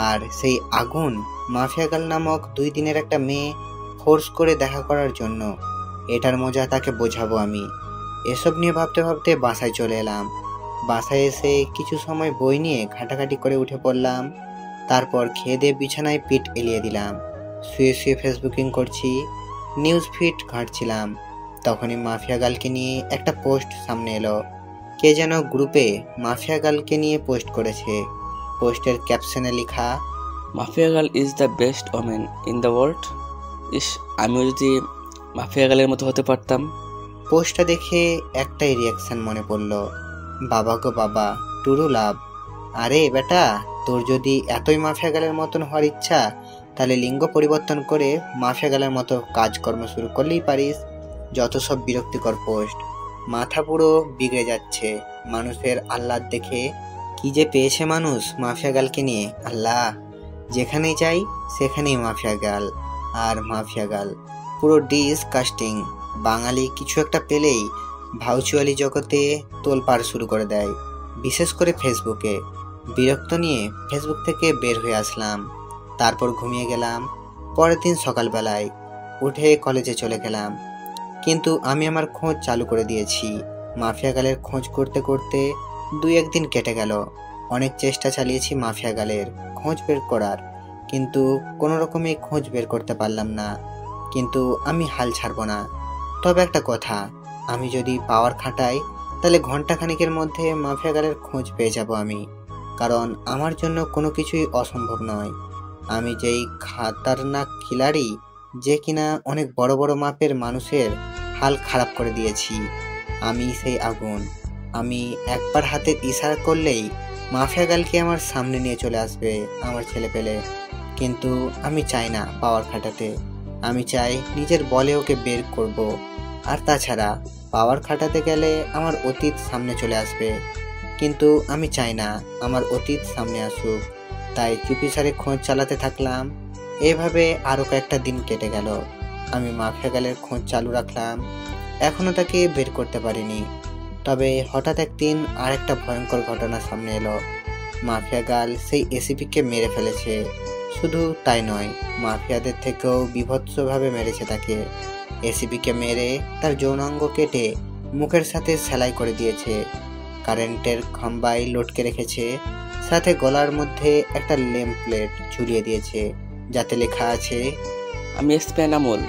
আর সেই আগুন মাফিয়া গাল নামক 2 দিনের একটা মেয়ে ফোর্স করে দেখা করার জন্য। এটার মজা তাকে বোঝাবো আমি। এসব নিয়ে ভাবতে ভাবতে বাসায় চলে এলাম। বাসায় এসে কিছু সময় বই নিয়ে ঘাটাঘাটি করে উঠে পড়লাম। তারপর খেয়ে দিয়ে বিছানায় পিঠ এলিয়ে দিলাম। শুয়ে শুয়ে ফেসবুকিং করছি, নিউজ ফিড ঘাঁটছিলাম। তখনই মাফিয়া গালকে নিয়ে একটা পোস্ট সামনে এলো। কে যেন গ্রুপে মাফিয়া গালকে নিয়ে পোস্ট করেছে। পোস্টের ক্যাপশনে লেখা, mafia girl is the best women in the world. ইস, আমিও যদি মাফিয়া গার্লের মতো হতে পারতাম। পোস্টটা দেখে একটাই রিয়াকশন মনে পড়ল, বাবা গো বাবা, টুরু লাভ। আরে বেটা, তোর যদি এতই মাফিয়া গালের মতন হওয়ার ইচ্ছা, তাহলে লিঙ্গ পরিবর্তন করে মাফিয়া গালের মতো কাজকর্ম শুরু করলেই পারিস। যত সব বিরক্তিকর পোস্ট, মাথা পুরো বিগড়ে যাচ্ছে মানুষের আহ্লাদ দেখে। কি যে পেয়েছে মানুষ মাফিয়া গালকে নিয়ে, আল্লাহ। যেখানেই যাই সেখানেই মাফিয়া গাল আর মাফিয়া গাল, পুরো ডিসকাস্টিং। বাঙালি কিছু একটা পেলেই ভাউচুয়ালি জগতে তোলপাড় শুরু করে দেয়, বিশেষ করে ফেসবুকে। বিরক্ত নিয়ে ফেসবুক থেকে বের হয়ে আসলাম। তারপর ঘুমিয়ে গেলাম। পরের দিন সকালবেলায় উঠে কলেজে চলে গেলাম। কিন্তু আমি আমার খোঁজ চালু করে দিয়েছি। মাফিয়া গালের খোঁজ করতে করতে 2-1 দিন কেটে গেল। অনেক চেষ্টা চালিয়েছি মাফিয়া গালের খোঁজ বের করার, কিন্তু কোনো রকমই খোঁজ বের করতে পারলাম না। কিন্তু আমি হাল ছাড়বো না। তবে একটা কথা, আমি যদি পাওয়ার খাটাই তাহলে ঘন্টাখানিকের মধ্যে মাফিয়া গালের খোঁজ পেয়ে যাব আমি। কারণ আমার জন্য কোনো কিছুই অসম্ভব নয়। আমি যেই খাতারনাক খিলাড়ি, যে কিনা অনেক বড় বড় মাপের মানুষের হাল খারাপ করে দিয়েছি। আমি সেই আগুন। আমি একবার হাতের ইশারা করলেই মাফিয়া গালকে আমার সামনে নিয়ে চলে আসবে আমার ছেলে পেলে। কিন্তু আমি চাই না পাওয়ার খাটাতে। আমি চাই নিজের বলে ওকে বের করব। আর তাছাড়া পাওয়ার খাটাতে গেলে আমার অতীত সামনে চলে আসবে, কিন্তু আমি চাই না আমার অতীত সামনে আসুক। তাই চুপিসারে খোঁজ চালাতে থাকলাম। এভাবে আরও কয়েকটা দিন কেটে গেল। আমি মাফিয়া গালের খোঁজ চালু রাখলাম। এখনও তাকে বের করতে পারিনি। তবে হঠাৎ একদিন আরেকটা ভয়ঙ্কর ঘটনা সামনে এলো। মাফিয়া গাল সেই এসিপিকে মেরে ফেলেছে। শুধু তাই নয়, মাফিয়াদের থেকেও বীভৎসভাবে মেরেছে তাকে। এসিপিকে মেরে তার যৌনাঙ্গ কেটে মুখের সাথে সেলাই করে দিয়েছে, কারেন্টের খাম্বায় লটকে রেখেছে, সাথে গলার মধ্যে একটা লেম প্লেট ঝুলিয়ে দিয়েছে, যাতে লেখা আছে, আমি স্পেন আমল,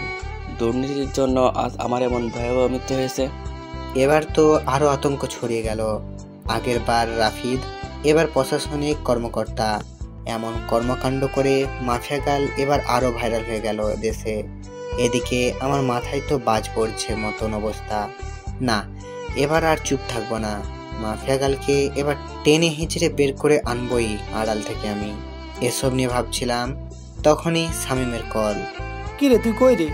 দুর্নীতির জন্য আজ আমার এমন ভয়াবহ মৃত্যু হয়েছে। এবার তো আরো আতঙ্ক ছড়িয়ে গেল। আগের বার রাফিদ এবার প্রশাসনিক কর্মকর্তা। এমন কর্মকাণ্ড করে মাফিয়া গাল এবার আরো ভাইরাল হয়ে গেল দেশে। এদিকে আমার মাথায় তো বাজ পড়ছে মতন অবস্থা। না, এবার আর চুপ থাকবো না। মাফিয়া গালকে এবার টেনে হিঁচড়ে বের করে আনবই আড়াল থেকে আমি। এসব নিয়ে ভাবছিলাম, তখনই শামীমের কল। কি রে, তুই কই রে?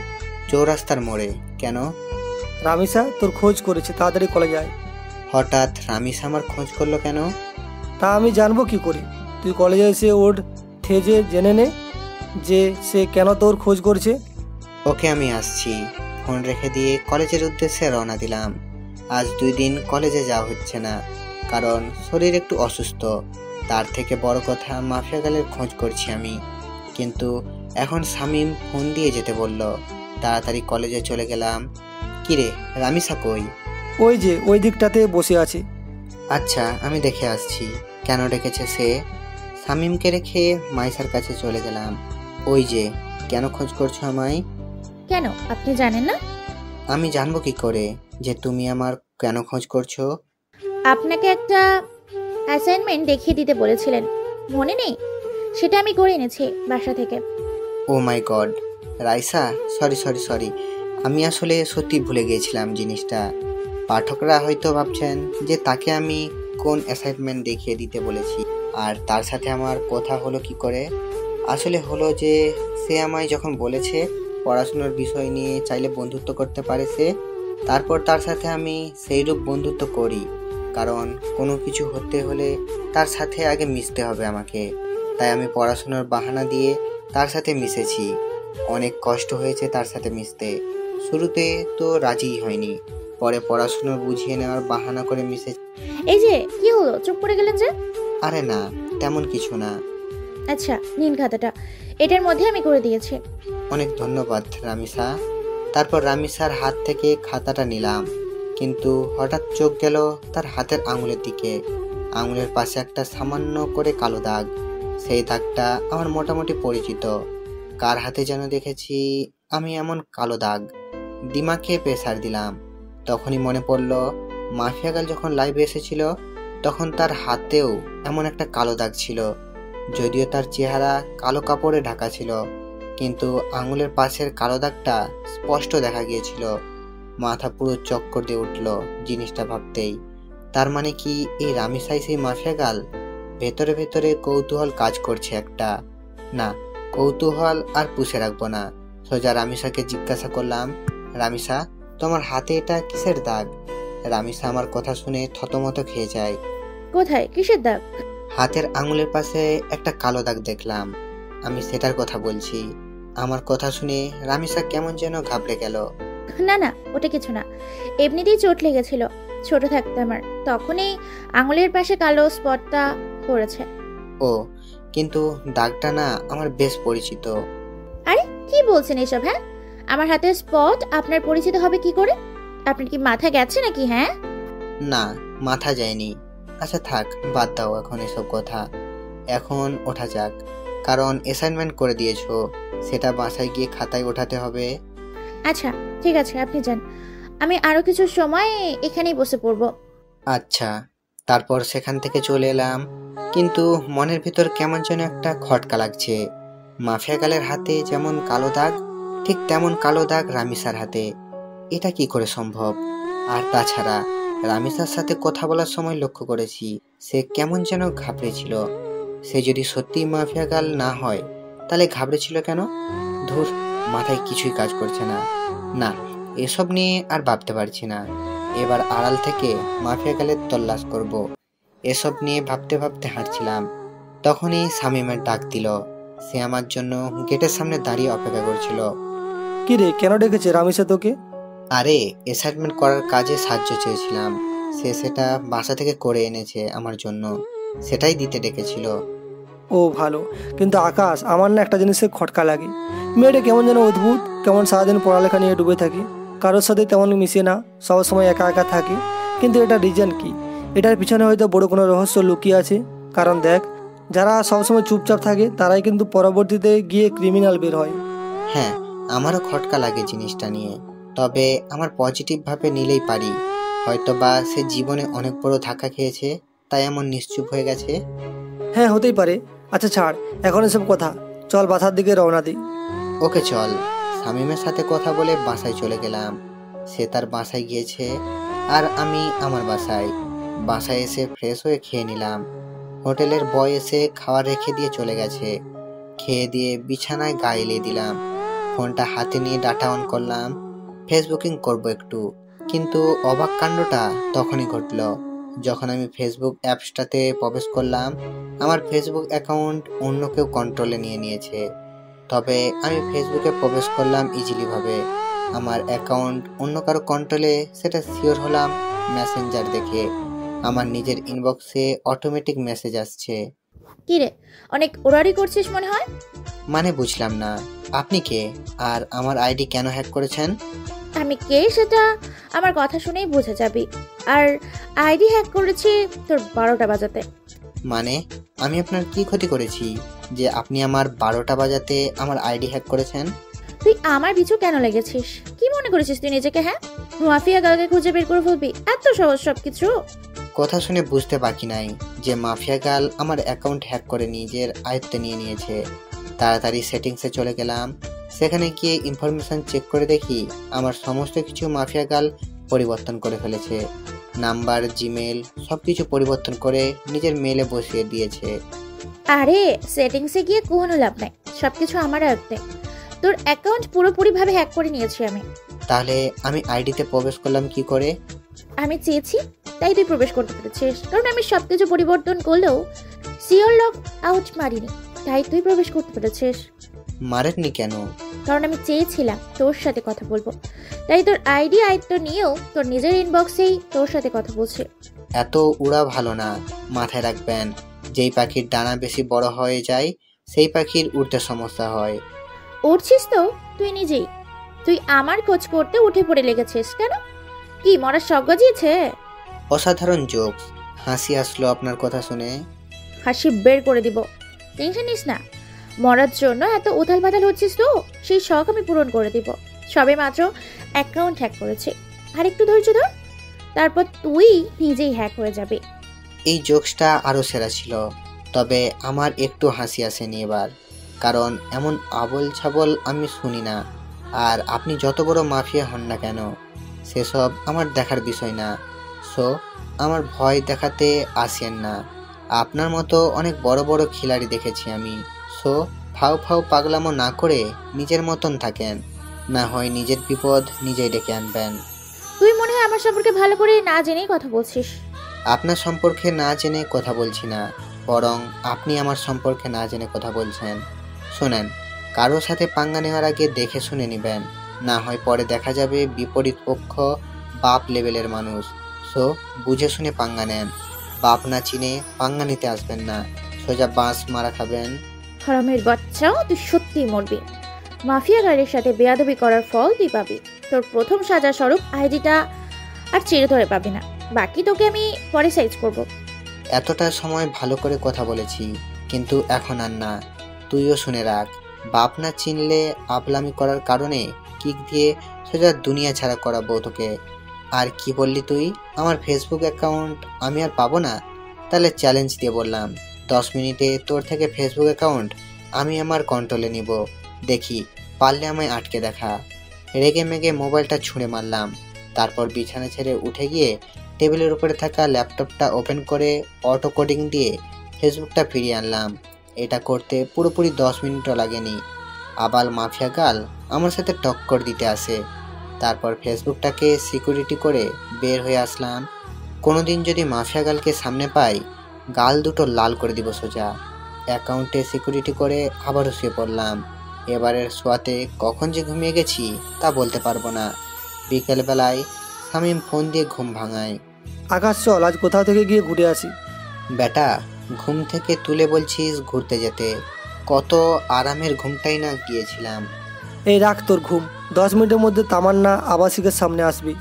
চৌরাস্তার মোড়ে। কেন? রামিসা তোর খোঁজ করেছে, তাড়াতাড়ি কলেজ আয়। হঠাৎ রামিসা আমার খোঁজ করলো কেন? তা আমি জানবো কি করে? তুই কলেজে এসে ওর থেজে জেনে নে যে সে কেন তোর খোঁজ করছে। ওকে, আমি আসছি। ফোন রেখে দিয়ে কলেজের উদ্দেশ্যে রওনা দিলাম। আজ 2 দিন কলেজে যাওয়া হচ্ছে না, কারণ শরীর একটু অসুস্থ। তার থেকে বড় কথা, মাফিয়া গালের খোঁজ করছি আমি। কিন্তু এখন শামীম ফোন দিয়ে যেতে বলল। তাড়াতাড়ি কলেজে চলে গেলাম। কিরে, রামিসা কই? ওই যে ওই দিকটাতে বসে আছে। আচ্ছা, আমি দেখে আসছি কেন ডেকেছে সে। শামীমকে রেখে মাইসার কাছে চলে গেলাম। ওই যে, কেন খোঁজ করছো আমায়? কেন, আপনি জানেন না? আমি জানবো কি করে যে তুমি আমার কেন খোঁজ করছো? আপনাকে একটা অ্যাসাইনমেন্ট দেখিয়ে দিতে বলেছিলেন, মনে নেই? সেটা আমি করে এনেছি বাসা থেকে। ও মাই গড, রাইসা, সরি। আমি আসলে সত্যি ভুলে গিয়েছিলাম জিনিসটা। পাঠকরা হয়তো ভাবছেন যে তাকে আমি কোন অ্যাসাইনমেন্ট দেখিয়ে দিতে বলেছি, আর তার সাথে আমার কথা হলো কি করে। আসলে হলো যে সে আমায় যখন বলেছে পড়াশোনার বিষয় নিয়ে চাইলে বন্ধুত্ব করতে পারে সে, তারপর তার সাথে আমি সেইরূপ বন্ধুত্ব করি। কারণ কোনো কিছু হতে হলে তার সাথে আগে মিশতে হবে আমাকে। তাই আমি পড়াশোনার বাহানা দিয়ে তার সাথে মিশেছি। অনেক কষ্ট হয়েছে তার সাথে মিশতে। শুরুতে তো রাজিই হয়নি, পরে পড়াশোনা বুঝিয়ে নেওয়ার বাহানা করে মিশেছি। এই যে, কি হলো, চুপ করে গেলেন যে? আরে না, তেমন কিছু না। আচ্ছা, নিন খাতাটা, এটার মধ্যে আমি করে দিয়েছি। অনেক ধন্যবাদ রামিসা। তারপর রামিসার হাত থেকে খাতাটা নিলাম, কিন্তু হঠাৎ চোখ গেল তার হাতের আঙুলের দিকে। আঙুলের পাশে একটা সামান্য করে কালো দাগ। সেই দাগটা আমার মোটামুটি পরিচিত। কার হাতে যেন দেখেছি আমি এমন কালো দাগ। দিমাগে প্রেসার দিলাম। তখনই মনে পড়ল, মাফিয়া গাল যখন লাইভে এসেছিল তখন তার হাতেও এমন একটা কালো দাগ ছিল। যদিও তার চেহারা কালো কাপড়ে ঢাকা ছিল, কিন্তু আঙুলের পাশের কালো দাগটা স্পষ্ট দেখা গিয়েছিল। মাথা পুরো চক্কর দিয়ে উঠল জিনিসটা ভাবতেই। তার মানে কি এই রামিসাই সেই মাফিয়া গাল? ভেতরে ভেতরে কৌতূহল কাজ করছে একটা। না, কৌতূহল আর পুষে রাখবো না। সোজা রামিসাকে জিজ্ঞাসা করলাম, রামিসা, তোমার হাতে এটা কিসের দাগ? রামিসা আমার কথা শুনে থতমত খেয়ে যায়। কোথায়, কিসের দাগ? হাতের আঙুলের পাশে একটা কালো দাগ দেখলাম। আমি সেটার কথা বলছি। আমার কথা শুনে রামিসা কেমন যেন ঘাবড়ে গেল। না, ওটা কিছু না, এমনিতেই চোট লেগেছিল ছোট থাকতে আমার, তখনই আঙুলের পাশে কালো স্পটটা পড়েছে। ও, কিন্তু দাগটা না আমার বেশ পরিচিত। আরে কি বলছেন এসব? হ্যাঁ, আমার হাতের স্পট আপনার পরিচিত হবে কি করে? আপনার কি মাথা গেছে নাকি? হ্যাঁ না, মাথা যায়নি। আচ্ছা থাক, বাদ দাও এখন এসব কথা। এখন ওঠা যাক, কারণ অ্যাসাইনমেন্ট করে দিয়েছো, সেটা বাসায় গিয়ে খাতায় ওঠাতে হবে। আচ্ছা ঠিক আছে, আপনি যান, আমি আরো কিছু সময় এখানেই বসে পড়বো। আচ্ছা। তারপর সেখান থেকে চলে এলাম, কিন্তু মনের ভিতর কেমন যেন একটা খটকা লাগছে। মাফিয়া গালের হাতে যেমন কালো দাগ, ঠিক তেমন কালো দাগ রামিসার হাতে। এটা কি করে সম্ভব? আর তাছাড়া রামিসার সাথে কথা বলার সময় লক্ষ্য করেছি সে কেমন যেন ঘাবড়েছিল। সে যদি সত্যি মাফিয়া গাল না হয় তাহলে ঘাবড়েছিল কেন? ধুর, মাথায় কিছুই কাজ করছে না। না, এসব নিয়ে আর ভাবতে পারছি না। এবার আড়াল থেকে মাফিয়া গালের তল্লাশ করব। এসব নিয়ে ভাবতে ভাবতে হাঁটছিলাম, তখনই শামীমের ডাক দিল। সে আমার জন্য গেটের সামনে দাঁড়িয়ে অপেক্ষা করছিল। কি রে, কেন ডেকেছে রামিসা তোকে? আরে, অ্যাসাইনমেন্ট করার কাজে সাহায্য চেয়েছিলাম। সে সেটা বাসা থেকে করে এনেছে আমার জন্য, সেটাই দিতে ডেকেছিল। ও ভালো, কিন্তু আকাশ, আমার না একটা জিনিসের খটকা লাগে। মেয়েটা কেমন যেন অদ্ভুত, কেমন সারাদিন পড়ালেখা নিয়ে ডুবে থাকে, কারোর সাথে তেমন মিশে না, সবসময় একা একা থাকে। কিন্তু এটা রিজন কি? এটার পিছনে হয়তো বড় কোনো রহস্য লুকিয়ে আছে। কারণ দেখ, যারা সবসময় চুপচাপ থাকে তারাই কিন্তু পরবর্তীতে গিয়ে ক্রিমিনাল বের হয়। হ্যাঁ, আমারও খটকা লাগে জিনিসটা নিয়ে, তবে আমার পজিটিভ ভাবে নিলেই পারি। হয়তো বা সে জীবনে অনেক বড় ধাক্কা খেয়েছে, তাই এমন নিশ্চুপ হয়ে গেছে? হ্যাঁ, হতেই পারে। আচ্ছা ছাড় এখন এসব কথা, চল বাসার দিকে রওনা দিই। ওকে চল। শামীমের সাথে কথা বলে বাসায় চলে গেলাম। সে তার বাসায় গিয়েছে আর আমি আমার বাসায়। বাসায় এসে ফ্রেশ হয়ে খেয়ে নিলাম। হোটেলের বয় এসে খাবার রেখে দিয়ে চলে গেছে। খেয়ে দিয়ে বিছানায় গা এলিয়ে দিলাম। ফোনটা হাতে নিয়ে ডাটা অন করলাম, ফেসবুকিং করব একটু। কিন্তু অবাক কাণ্ডটা তখনই ঘটল যখন আমি ফেসবুক অ্যাপসটাতে প্রবেশ করলাম। আমার ফেসবুক অ্যাকাউন্ট অন্য কেউ কন্ট্রোলে নিয়ে নিয়েছে। তবে আমি ফেসবুকে প্রবেশ করলাম ইজিলিভাবে। আমার অ্যাকাউন্ট অন্য কারো কন্ট্রোলে সেটা শিওর হলাম মেসেঞ্জার দেখে। আমার নিজের ইনবক্সে অটোমেটিক মেসেজ আসছে। কি রে, অনেক ওড়াড়ি করছিস মনে হয়। মানে বুঝলাম না, আপনি কে আর আমার আইডি কেন হ্যাক করেছেন? আমি কে সেটা আমার কথা শুনেই বোঝা যাবে। আর আইডি হ্যাক করেছি তোর 12টা বাজাতে। মানে আমি আপনার কি ক্ষতি করেছি যে আপনি আমার 12টা বাজাতে আমার আইডি হ্যাক করেছেন? তুই আমার পিছু কেন লেগেছিস? কি মনে করেছিস তুই নিজেকে? হ্যাঁ, মাফিয়া গালকে খুঁজে বের করে ফেলবি? এত সহজ সবকিছু? কথা শুনে বুঝতে বাকি নাই যে মাফিয়া গাল আমার অ্যাকাউন্ট হ্যাক করে নিজের আয়ত্তে নিয়ে নিয়েছে। তাড়াতাড়ি সেটিংসে চলে গেলাম। সেখানে গিয়ে ইনফরমেশন চেক করে দেখি আমার সমস্ত কিছু মাফিয়া গাল পরিবর্তন করে ফেলেছে। নাম্বার, জিমেল সবকিছু পরিবর্তন করে নিজের মেলে বসিয়ে দিয়েছে। আরে সেটিংসে গিয়ে কোনো লাভ নাই, সবকিছু আমার আয়ত্তে। তোর অ্যাকাউন্ট পুরোপুরিভাবে হ্যাক করে নিয়েছি আমি। তাহলে আমি আইডিতে প্রবেশ করলাম কি করে? আমি চেয়েছি তাই তুই প্রবেশ করতে পেরেছিস, কারণ আমি সবকিছু পরিবর্তন করলেও সিওর লক আউট মারিনি, তাই তুই প্রবেশ করতে পেরেছিস। মারেননি কেন? কারণ আমি চেয়েছিলাম তোর সাথে কথা বলবো, তাই তোর আইডি আয়ত্ত নিয়েও তোর নিজের ইনবক্সেই তোর সাথে কথা বলছি। এত উড়া ভালো না, মাথায় রাখবেন। যেই পাখির ডানা বেশি বড় হয়ে যায় সেই পাখির উড়তে সমস্যা হয়। উঠছিস তো তুই নিজেই। তুই আমার খোঁজ করতে উঠে পড়ে লেগেছিস কেন? কি মরার শখ গজিয়েছে? অসাধারণ জোকস। হাসি আসলো আপনার কথা শুনে। হাসি বের করে দিব, টেনশন নিস না। মরার জন্য এত উথাল পাতাল হচ্ছিস তো, সেই শখ আমি পূরণ করে দিব। সবে মাত্র অ্যাকাউন্ট হ্যাক করেছে, আর একটু ধৈর্য ধর, তারপর তুই নিজেই হ্যাক হয়ে যাবে। এই জোকসটা আরো সেরা ছিল, তবে আমার একটু হাসি আসেনি এবার, কারণ এমন আবল ছাবল আমি শুনি না। আর আপনি যত বড় মাফিয়া হন না কেন, সেসব আমার দেখার বিষয় না। সো আমার ভয় দেখাতে আসেন না। আপনার মতো অনেক বড় বড় খিলাড়ি দেখেছি আমি। সো ফাও ফাও পাগলামো না করে নিজের মতন থাকেন, না হয় নিজের বিপদ নিজেই ডেকে আনবেন। তুই মনে হয় আমার সম্পর্কে ভালো করে না জেনেই কথা বলছিস। আপনার সম্পর্কে না জেনে কথা বলছি না, বরং আপনি আমার সম্পর্কে না জেনে কথা বলছেন। শোনেন, কারোর সাথে পাঙ্গা নেওয়ার আগে দেখে শুনে নেবেন, না হয় পরে দেখা যাবে বিপরীত পক্ষ বাপ লেভেলের মানুষ। সো বুঝে শুনে পাঙ্গা নেন। বাপ না চিনে পাঙ্গা নিতে আসবেন না, সোজা বাঁশ মারা খাবেন। হারামের বাচ্চা, তুই সত্যিই মরবি। মাফিয়া গাড়ির সাথে বেয়াদবি করার ফল তুই পাবি। তোর প্রথম সাজা স্বরূপ আইডিটা আর চিড়ে ধরে পাবি না, বাকি তোকে আমি পরে সাইজ করব। এতটা সময় ভালো করে কথা বলেছি, কিন্তু এখন আর না। তুইও শুনে রাখ, বাপ না চিনলে আপলামি করার কারণে কিক দিয়ে সোজা দুনিয়া ছাড়া করাবো তোকে। আর কি বললি তুই, আমার ফেসবুক অ্যাকাউন্ট আমি আর পাবো না? তাহলে চ্যালেঞ্জ দিয়ে বললাম, 10 মিনিটে তোর থেকে ফেসবুক অ্যাকাউন্ট আমি আমার কন্ট্রোলে নিব। দেখি পারলে আমায় আটকে দেখা। রেগে মেগে মোবাইলটা ছুঁড়ে মারলাম। তারপর বিছানা ছেড়ে উঠে গিয়ে টেবিলের উপরে থাকা ল্যাপটপটা ওপেন করে অটো কোডিং দিয়ে ফেসবুকটা ফিরিয়ে আনলাম। এটা করতে পুরোপুরি 10 মিনিটও লাগেনি। আবাল মাফিয়া গাল আমার সাথে টক্কর দিতে আসে। তারপর ফেসবুকটাকে সিকিউরিটি করে বের হয়ে আসলাম। কোনোদিন যদি মাফিয়া গালকে সামনে পাই, গাল দুটো লাল করে দিব সোজা। অ্যাকাউন্টে সিকিউরিটি করে আবারও শুয়ে পড়লাম। এবারের শোয়াতে কখন যে ঘুমিয়ে গেছি তা বলতে পারবো না। বিকেলবেলায় শামীম ফোন দিয়ে ঘুম ভাঙায়। আকাশ চল আজ কোথাও থেকে গিয়ে ঘুরে আসি। বেটা, ঘুম থেকে তুলে বলছিস ঘুরতে যেতে, কত আরামের ঘুমটাই না গিয়েছিলাম। এই রাখ তোর ঘুম, 10 মিনিটের মধ্যে তামান্না আবাসিকের সামনে আসবি।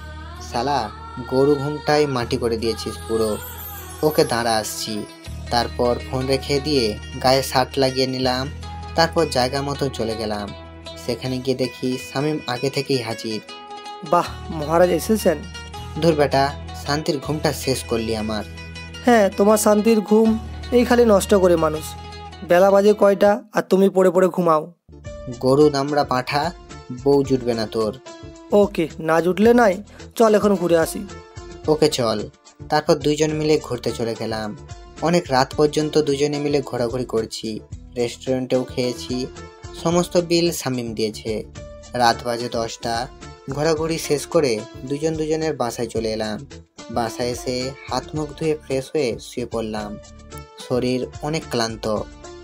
শালা গরু ঘুমটাই মাটি করে দিয়েছিস পুরো। ওকে দাঁড়া আসছি। তারপর ফোন রেখে দিয়ে গায়ে শার্ট লাগিয়ে নিলাম। তারপর জায়গা মতো চলে গেলাম। সেখানে গিয়ে দেখি শামীম আগে থেকেই হাজির। বাহ, মহারাজ এসেছেন। ধুর বেটা, শান্তির ঘুমটা শেষ করলি আমার। হ্যাঁ, তোমার শান্তির ঘুম এই খালি নষ্ট করে মানুষ। বেলা বাজে কয়টা আর তুমি পড়ে পড়ে ঘুমাও। গরু নামড়া পাঁঠা, বউ জুটবে না তোর। ওকে, না জুটলে নাই, চল এখন ঘুরে আসি। ওকে চল। তারপর দুইজন মিলে ঘুরতে চলে গেলাম। অনেক রাত পর্যন্ত দুজনে মিলে ঘোরাঘুরি করছি, রেস্টুরেন্টেও খেয়েছি। সমস্ত বিল শামীম দিয়েছে। রাত বাজে 10টা। ঘোরাঘুরি শেষ করে দুজন দুজনের বাসায় চলে এলাম। বাসায় এসে হাত মুখ ধুয়ে ফ্রেশ হয়ে শুয়ে পড়লাম। শরীর অনেক ক্লান্ত,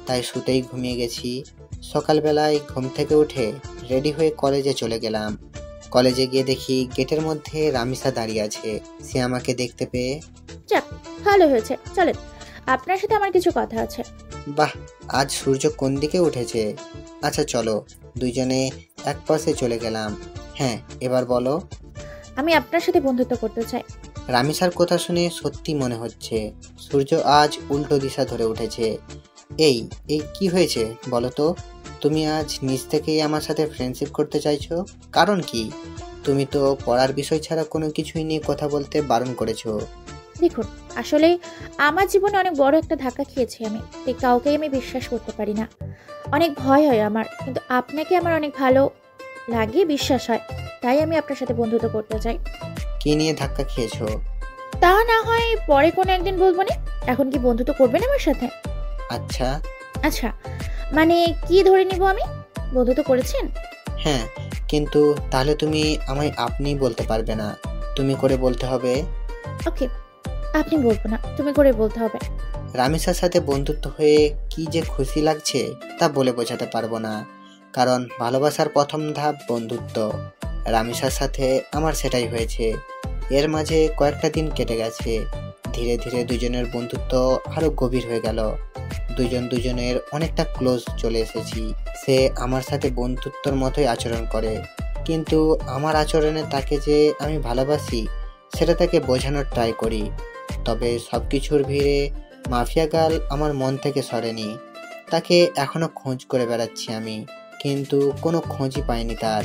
তাই শুতেই ঘুমিয়ে গেছি। সকালবেলায় ঘুম থেকে উঠে রেডি হয়ে কলেজে চলে গেলাম। কলেজে গিয়ে দেখি গেটের মধ্যে রামিসা দাঁড়িয়ে আছে। সে আমাকে দেখতে পেয়ে, যাক, ভালো হয়েছে, চলেন, আপনার সাথে আমার কিছু কথা আছে। বাহ, আজ সূর্য কোন দিকে উঠেছে। আচ্ছা চলো। দুইজনে এক পাশে চলে গেলাম। হ্যাঁ, এবার বলো। আমি আপনার সাথে বন্ধুত্ব করতে চাই। রামিসার কথা শুনে সত্যি মনে হচ্ছে সূর্য আজ উল্টো দিশা ধরে উঠেছে। এই এই কি হয়েছে বলো তো? তুমি আজ নিজ থেকেই আমার সাথে ফ্রেন্ডশিপ করতে চাইছো, কারণ কি? তুমি তো পড়ার বিষয় ছাড়া কোনো কিছুই নিয়ে কথা বলতে বারণ করেছো। দেখুন, আসলে আমার জীবনে অনেক বড় একটা ধাক্কা খেয়েছি আমি, তাই কাউকেই আমি বিশ্বাস করতে পারি না। অনেক ভয় হয় আমার, কিন্তু আপনাকে আমার অনেক ভালো লাগে, বিশ্বাস হয়, তাই আমি আপনার সাথে বন্ধুত্ব করতে চাই। কি নিয়ে ধাক্কা খেয়েছো? তা না হয় পরে কোনো একদিন বলবো না। এখন কি বন্ধুত্ব করবেন আমার সাথে? আচ্ছা। আচ্ছা মানে কি ধরে নিব আমি? বন্ধুত্ব করেছেন? হ্যাঁ, কিন্তু তাহলে তুমি আমায় আপনি বলতে পারবে না, তুমি করে বলতে হবে। ওকে, আপনি বলবো না, তুমি করে বলতে হবে। রামিসার সাথে বন্ধুত্ব হয়ে কি যে খুশি লাগছে তা বলে বোঝাতে পারবো না, কারণ ভালোবাসার প্রথম ধাপ বন্ধুত্ব। রামিসার সাথে আমার সেটাই হয়েছে। এর মাঝে কয়েকটা দিন কেটে গেছে। ধীরে ধীরে দুজনের বন্ধুত্ব আরো গভীর হয়ে গেল। দুজন দুজনের অনেকটা ক্লোজ চলে এসেছি। সে আমার সাথে বন্ধুত্বর মতোই আচরণ করে, কিন্তু আমার আচরণে তাকে যে আমি ভালোবাসি সেটা তাকে বোঝানোর ট্রাই করি। তবে সবকিছুর ভিড়ে মাফিয়া গার্ল আমার মন থেকে সরেনি। তাকে এখনো খোঁজ করে বেড়াচ্ছি আমি, কিন্তু কোনো খোঁজই পাইনি তার।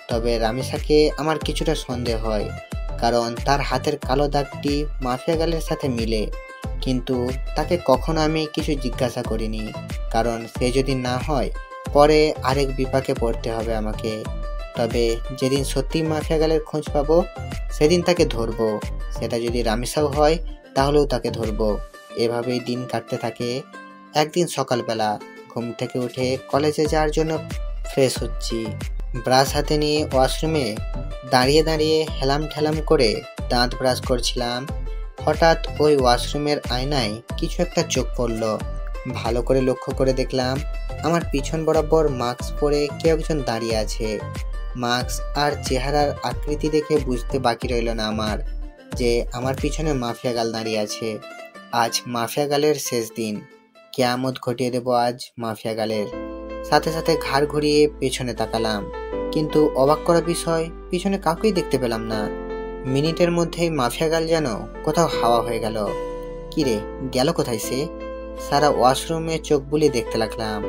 তবে রামিসাকে আমার কিছুটা সন্দেহ হয়, কারণ তার হাতের কালো দাগটি মাফিয়া গার্লের সাথে মিলে। কিন্তু তাকে কখনো আমি কিছু জিজ্ঞাসা করিনি, কারণ সে যদি না হয় পরে আরেক বিপাকে পড়তে হবে আমাকে। তবে যেদিন সত্যি মাফিয়া গার্লের খোঁজ পাবো সেদিন তাকে ধরবো। সেটা যদি রামিসাও হয় তাহলেও তাকে ধরবো। এভাবেই দিন কাটতে থাকে। একদিন সকালবেলা ঘুম থেকে উঠে কলেজে যাওয়ার জন্য ফ্রেশ হচ্ছি। ব্রাশ হাতে নিয়ে ওয়াশরুমে দাঁড়িয়ে দাঁড়িয়ে হেলাম ঠেলাম করে দাঁত ব্রাশ করছিলাম। হঠাৎ ওই ওয়াশরুমের আয়নায় কিছু একটা চোখ পড়ল। ভালো করে লক্ষ্য করে দেখলাম আমার পিছন বরাবর মাস্ক পরে কেউ একজন দাঁড়িয়ে আছে। মাস্ক আর চেহারার আকৃতি দেখে বুঝতে বাকি রইল না আমার যে আমার পিছনে মাফিয়া গাল দাঁড়িয়ে আছে। আজ মাফিয়া গালের শেষ দিন। কিয়ামত ঘটিয়ে দেব আজ মাফিয়া গালের। সাথে সাথে ঘাড় ঘুরিয়ে পেছনে তাকালাম, কিন্তু অবাক করা বিষয়, পিছনে কাউকেই দেখতে পেলাম না। মিনিটের মধ্যেই মাফিয়া গাল যেন কোথাও হাওয়া হয়ে গেল। কিরে, গেল কোথায় সে? সারা ওয়াশরুমে চোখ বুলিয়ে দেখতে লাগলাম,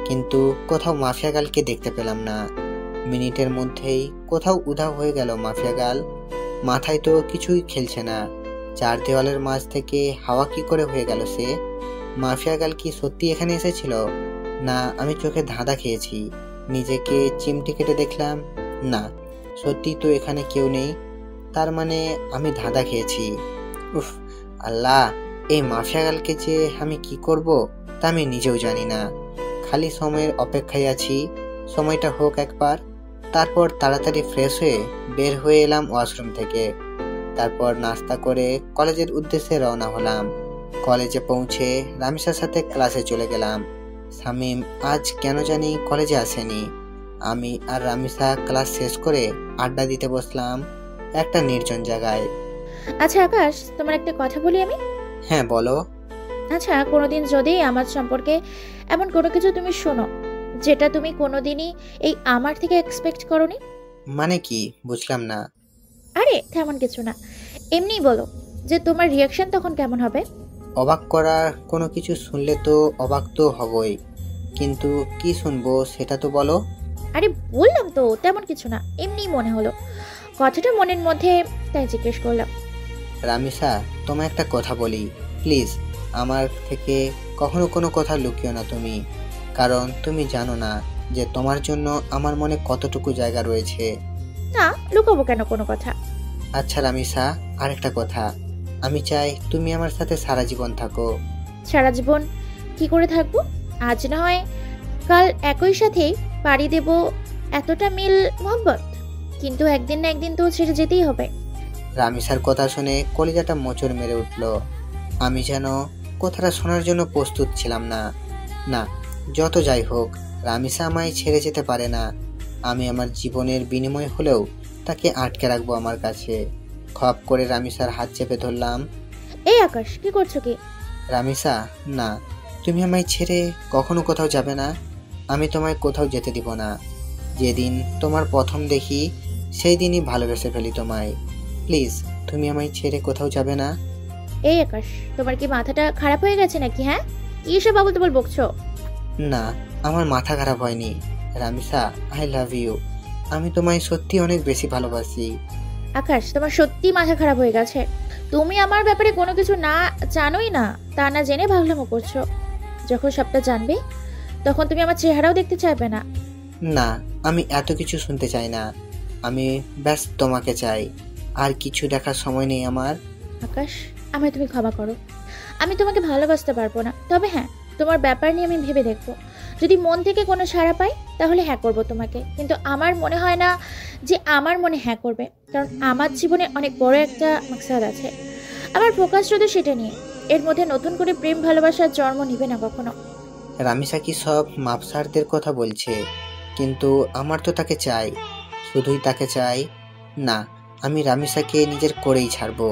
কিন্তু কোথাও মাফিয়া গালকে দেখতে পেলাম না। মিনিটের মধ্যেই কোথাও উধাও হয়ে গেল মাফিয়া গাল। মাথায় তো কিছুই খেলছে না। চার দেওয়ালের মাঝ থেকে হাওয়া কি করে হয়ে গেল সে? মাফিয়া গাল কি সত্যি এখানে এসেছিল, না আমি চোখে ধাঁধা খেয়েছি? নিজেকে চিমটি কেটে দেখলাম, না, সত্যি তো এখানে কেউ নেই। তার মানে আমি ধাঁধা খেয়েছি। উফ আল্লাহ, এই মাফিয়া গালকে যে আমি কি করব তা আমি নিজেও জানি না। খালি সময়ের অপেক্ষায় আছি, সময়টা হোক একবার। তারপর তাড়াতাড়ি ফ্রেশ হয়ে বের হয়ে এলাম ওয়াশরুম থেকে। তারপর নাস্তা করে কলেজের উদ্দেশ্যে রওনা হলাম। কলেজে পৌঁছে রামিসার সাথে ক্লাসে চলে গেলাম। শামীম আজ কেন জানি কলেজে আসেনি। আমি আর রামিসা ক্লাস শেষ করে আড্ডা দিতে বসলাম একটা নির্জন জায়গায়। আচ্ছা আকাশ, তোমার একটা কথা বলি আমি। হ্যাঁ বলো। আচ্ছা, কোনোদিন যদি আমার সম্পর্কে এমন কোনো কিছু তুমি শোনো যেটা তুমি কোনোদিনই এই আমার থেকে এক্সপেক্ট করোনি। মানে কি, বুঝলাম না। আরে তেমন কিছু না, এমনিই বলো যে তোমার রিয়াকশন তখন কেমন হবে। অবাক করার কোনো কিছু শুনলে তো অবাক তো হবই, কিন্তু কি শুনবো সেটা তো বলো। আরে বললাম তো তেমন কিছু না, এমনিই মনে হলো কথাটা মনের মধ্যে, তাই জিজ্ঞেস করলাম। রামিসা, তোমায় একটা কথা বলি। প্লিজ আমার থেকে কখনো কোনো কথা লুকিও না তুমি, কারণ তুমি জানো না যে তোমার জন্য আমার মনে কতটুকু জায়গা রয়েছে। না, লুকাবো কেন কোনো কথা? আচ্ছা রামিসা, আরেকটা কথা, আমি চাই তুমি আমার সাথে সারা জীবন থাকো। সারা জীবন কি করে থাকবো? আজ না হয় কাল একই সাথে পাড়ি দেব, এতটা মিল মোহব্বত, কিন্তু একদিন না একদিন তো ছেড়ে যেতেই হবে। রামিসার কথা শুনে কলিজাটা মোচড় মেরে উঠল। আমি যেন কথাটা শোনার জন্য প্রস্তুত ছিলাম না। না, যত যাই হোক, রামিসা আমায় ছেড়ে যেতে পারে না। আমি আমার জীবনের বিনিময় হলেও তাকে আটকে রাখবো আমার কাছে। খপ করে রামিসার হাত চেপে ধরলাম। এই আকাশ, কি করছো কি? রামিসা, না, তুমি আমায় ছেড়ে কখনো কোথাও যাবে না। আমি তোমায় কোথাও যেতে দিব না। যেদিন তোমার প্রথম দেখি সেই দিনই ভালোবেসে ফেলি তোমায়। প্লিজ, তুমি আমায় ছেড়ে কোথাও যাবে না। এই আকাশ, তোমার কি মাথাটা খারাপ হয়ে গেছে নাকি? হ্যাঁ, কি সব আবল তাবল বকছো? না, আমার মাথা খারাপ হয়নি। Ramisa, I love you. আমি তোমায় সত্যি অনেক বেশি ভালোবাসি। আকাশ, তোমার সত্যি মাথা খারাপ হয়ে গেছে। তুমি আমার ব্যাপারে কোনো কিছু না জানোই না, তা না জেনে ভাবলামো করছো। যখন সবটা জানবে তখন তুমি আমার চেহারাও দেখতে চাইবে না। না, আমি এত কিছু শুনতে চাই না। আমি ব্যাস তোমাকে চাই, আর কিছু দেখার সময় নেই আমার। আকাশ, আমায় তুমি ক্ষমা করো। আমি তোমাকে ভালোবাসতে পারবো না, তবে হ্যাঁ, তোমার ব্যাপার নিয়ে আমি ভেবে দেখবো। যদি মন থেকে কোনো সাড়া পাই তাহলে হ্যাঁ করবো তোমাকে, কিন্তু আমার মনে হয় না যে আমার মনে হ্যাঁ করবে, কারণ আমার জীবনে অনেক বড় একটা মাকসাদ আছে। আমার ফোকাস শুধু সেটা নিয়ে। এর মধ্যে নতুন করে প্রেম ভালোবাসার জন্ম নিবে না কখনো। রামিসা কি সব মাপসারদের কথা বলছে? কিন্তু আমার তো তাকে চাই, শুধুই তাকে চাই। না, আমি রামিসাকে নিজের করেই ছাড়বো,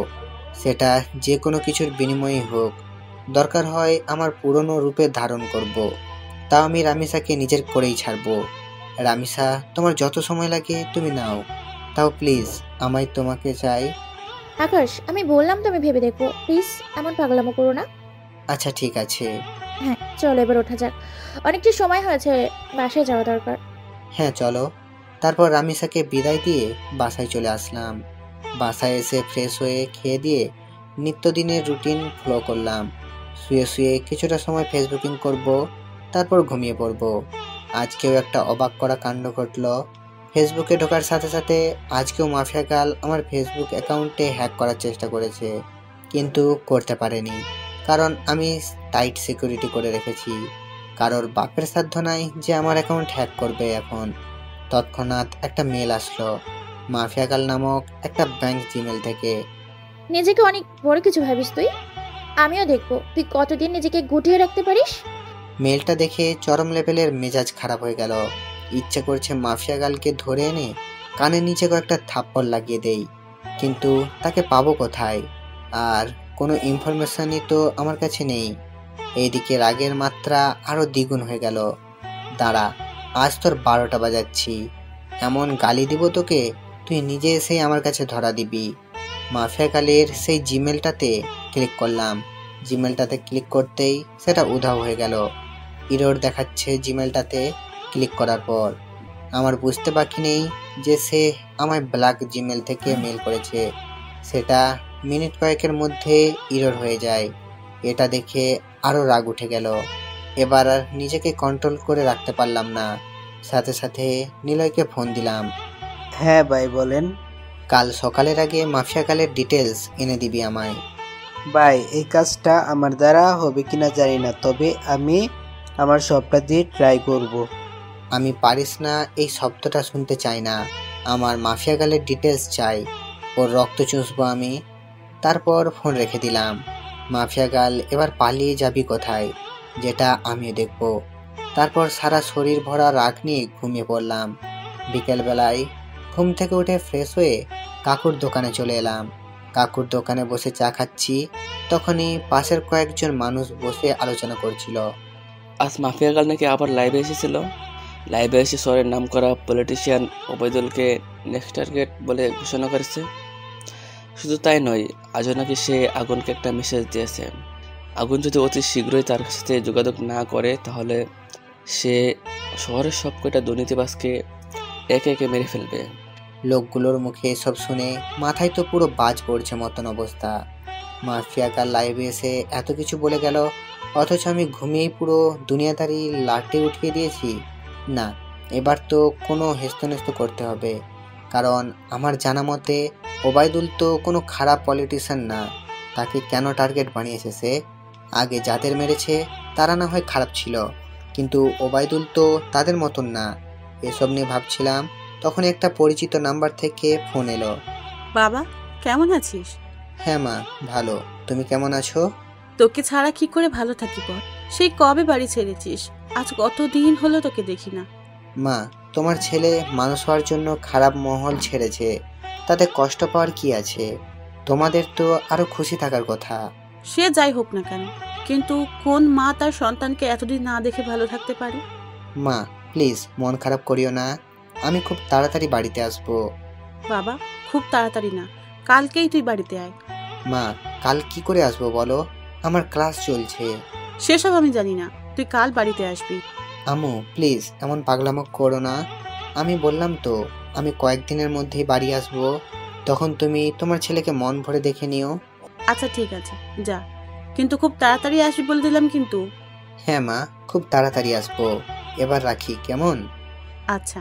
সেটা যে কোনো কিছুর বিনিময়ে হোক। দরকার হয় আমার পুরনো রূপে ধারণ করব, তাও আমি রামিসাকে নিজের করেই ছাড়বো। রামিসা, তোমার যত সময় লাগে তুমি নাও, তাও প্লিজ আমায় তোমাকে চাই। আকাশ, আমি বললাম তো আমি ভেবে দেখবো, প্লিজ এমন পাগলামো করো না। আচ্ছা ঠিক আছে। হ্যাঁ চলো এবার ওঠা যাক, অনেকটা সময় হয়েছে, বাসায় যাওয়া দরকার। হ্যাঁ চলো। তারপর রামিসাকে বিদায় দিয়ে বাসায় চলে আসলাম। বাসায় এসে ফ্রেশ হয়ে খেয়ে দিয়ে নিত্যদিনের রুটিন ফলো করলাম। শুয়ে শুয়ে কিছুটা সময় ফেসবুকিং করব, তারপর ঘুমিয়ে পড়ব। আজকেও একটা অবাক করা কাণ্ড ঘটলো। ফেসবুকে ঢোকার সাথে সাথে আজকেও মাফিয়া গার্ল আমার ফেসবুক অ্যাকাউন্টে হ্যাক করার চেষ্টা করেছে, কিন্তু করতে পারেনি, কারণ আমি টাইট সিকিউরিটি করে রেখেছি। কারোর বাপের সাধ্য নাই যে আমার অ্যাকাউন্ট হ্যাক করবে এখন। তৎক্ষণাৎ একটা মেল আসলো মাফিয়া গার্ল নামক একটা ব্যাংক জিমেল থেকে। নিজেকে অনেক বড় কিছু ভাবিস তুই, আমিও দেখবো তুই কতদিন নিজেকে গুটিয়ে রাখতে পারিস। মেলটা দেখে চরম লেভেলের মেজাজ খারাপ হয়ে গেল। ইচ্ছে করছে মাফিয়া গার্লকে ধরে এনে কানের নিচে কয়েকটা থাপ্পড় লাগিয়ে দেই, কিন্তু তাকে পাবো কোথায়? আর কোনো ইনফরমেশনই তো আমার কাছে নেই। এইদিকে রাগের মাত্রা আরো দ্বিগুণ হয়ে গেল। দাঁড়া, আজ তোর 12টা বাজাচ্ছি, এমন গালি দিব তোকে তুই নিজে এসে আমার কাছে ধরা দিবি। মাফিয়া গালের সেই জিমেলটাতে ক্লিক করলাম। জিমেলটাতে ক্লিক করতেই সেটা উধাও হয়ে গেল। ইরর দেখাচ্ছে জিমেলটাতে ক্লিক করার পর। আমার বুঝতে বাকি নেই যে সে আমায় ব্ল্যাক জিমেল থেকে মেল করেছে। সেটা মিনিট কয়েকের মধ্যে ইরর হয়ে যায়। এটা দেখে আরো রাগ উঠে গেল। এবার আর নিজেকে কন্ট্রোল করে রাখতে পারলাম না। সাথে সাথে নিলয়কে ফোন দিলাম। হ্যাঁ ভাই বলেন। কাল সকালের আগে মাফিয়া গালের ডিটেলস এনে দিবি আমায়। ভাই এই কাজটা আমার দ্বারা হবে কিনা জানি না, তবে আমি আমার সবটা দিয়ে ট্রাই করব। আমি পারিস না এই শব্দটা শুনতে চাই না। আমার মাফিয়া গালের ডিটেলস চাই, ওর রক্ত চুষবো আমি। তারপর ফোন রেখে দিলাম। মাফিয়া গাল এবার পালিয়ে যাবি কোথায়, যেটা আমিও দেখব। তারপর সারা শরীর ভরা রাগ নিয়ে ঘুমিয়ে পড়লাম। বিকেলবেলায় ঘুম থেকে উঠে ফ্রেশ হয়ে কাকুর দোকানে চলে এলাম। কাকুর দোকানে বসে চা খাচ্ছি, তখনই পাশের কয়েকজন মানুষ বসে আলোচনা করছিল। আজ মাফিয়া গার্ল নাকি আবার লাইভে এসেছিল। লাইভে এসে শহরের নাম করা পলিটিশিয়ান ওবায়দুলকে নেক্সট টার্গেট বলে ঘোষণা করেছে। শুধু তাই নয়, আজও নাকি সে আগুনকে একটা মেসেজ দিয়েছে। আগুন যদি অতি শীঘ্রই তার সাথে যোগাযোগ না করে তাহলে সে শহরের সব কয়টা দুর্নীতিবাজকে একে একে মেরে ফেলবে। লোকগুলোর মুখে এসব শুনে মাথায় তো পুরো বাজ পড়ছে মতন অবস্থা। মাফিয়া কাল লাইভে এসে এত কিছু বলে গেল, অথচ আমি ঘুমিয়েই পুরো দুনিয়াদারি লাটে উঠিয়ে দিয়েছি। না, এবার তো কোনো হেস্তনেস্ত করতে হবে, কারণ আমার জানা মতে ওবায়দুল তো কোনো খারাপ পলিটিশিয়ান না। তাকে কেন টার্গেট বানিয়েছে সে? আগে যাদের মেরেছে তারা না হয় খারাপ ছিল, কিন্তু ওবায়দুল তো তাদের মতন না। এসব নিয়ে ভাবছিলাম, তখন একটা পরিচিত নাম্বার থেকে ফোন এলো। বাবা, কেমন আছিস? হ্যাঁ মা, ভালো। তুমি কেমন আছো? তোকে ছাড়া কি করে ভালো থাকি বল? সেই কবে বাড়ি ছেড়েছিস? আজ কতদিন হলো তোকে দেখি না। মা, তোমার ছেলে মানুষ হওয়ার জন্য খারাপ মহল ছেড়েছে, তাতে কষ্ট পাওয়ার কি আছে? তোমাদের তো আরো খুশি থাকার কথা। সে যাই হোক না কেন, কিন্তু কোন মা তার সন্তানকে এতদিন না দেখে ভালো থাকতে পারে? মা প্লিজ মন খারাপ করিও না, আমি খুব তাড়াতাড়ি বাড়িতে আসবো। বাবা, খুব তাড়াতাড়ি না, কালকেই তুই বাড়িতে আয়। মা, কাল কি করে আসবো বলো? আমার ক্লাস চলছে। সেসব আমি জানি না, তুই কাল বাড়িতে আসবি। আম্মু প্লিজ এমন পাগলামো করো না। আমি বললাম তো আমি কয়েকদিনের মধ্যেই বাড়ি আসবো, তখন তুমি তোমার ছেলেকে মন ভরে দেখে নিও। আচ্ছা ঠিক আছে, যা, কিন্তু খুব তাড়াতাড়ি আসবি বলে দিলাম কিন্তু। হ্যাঁ মা, খুব তাড়াতাড়ি আসবো। এবার রাখি কেমন? আচ্ছা।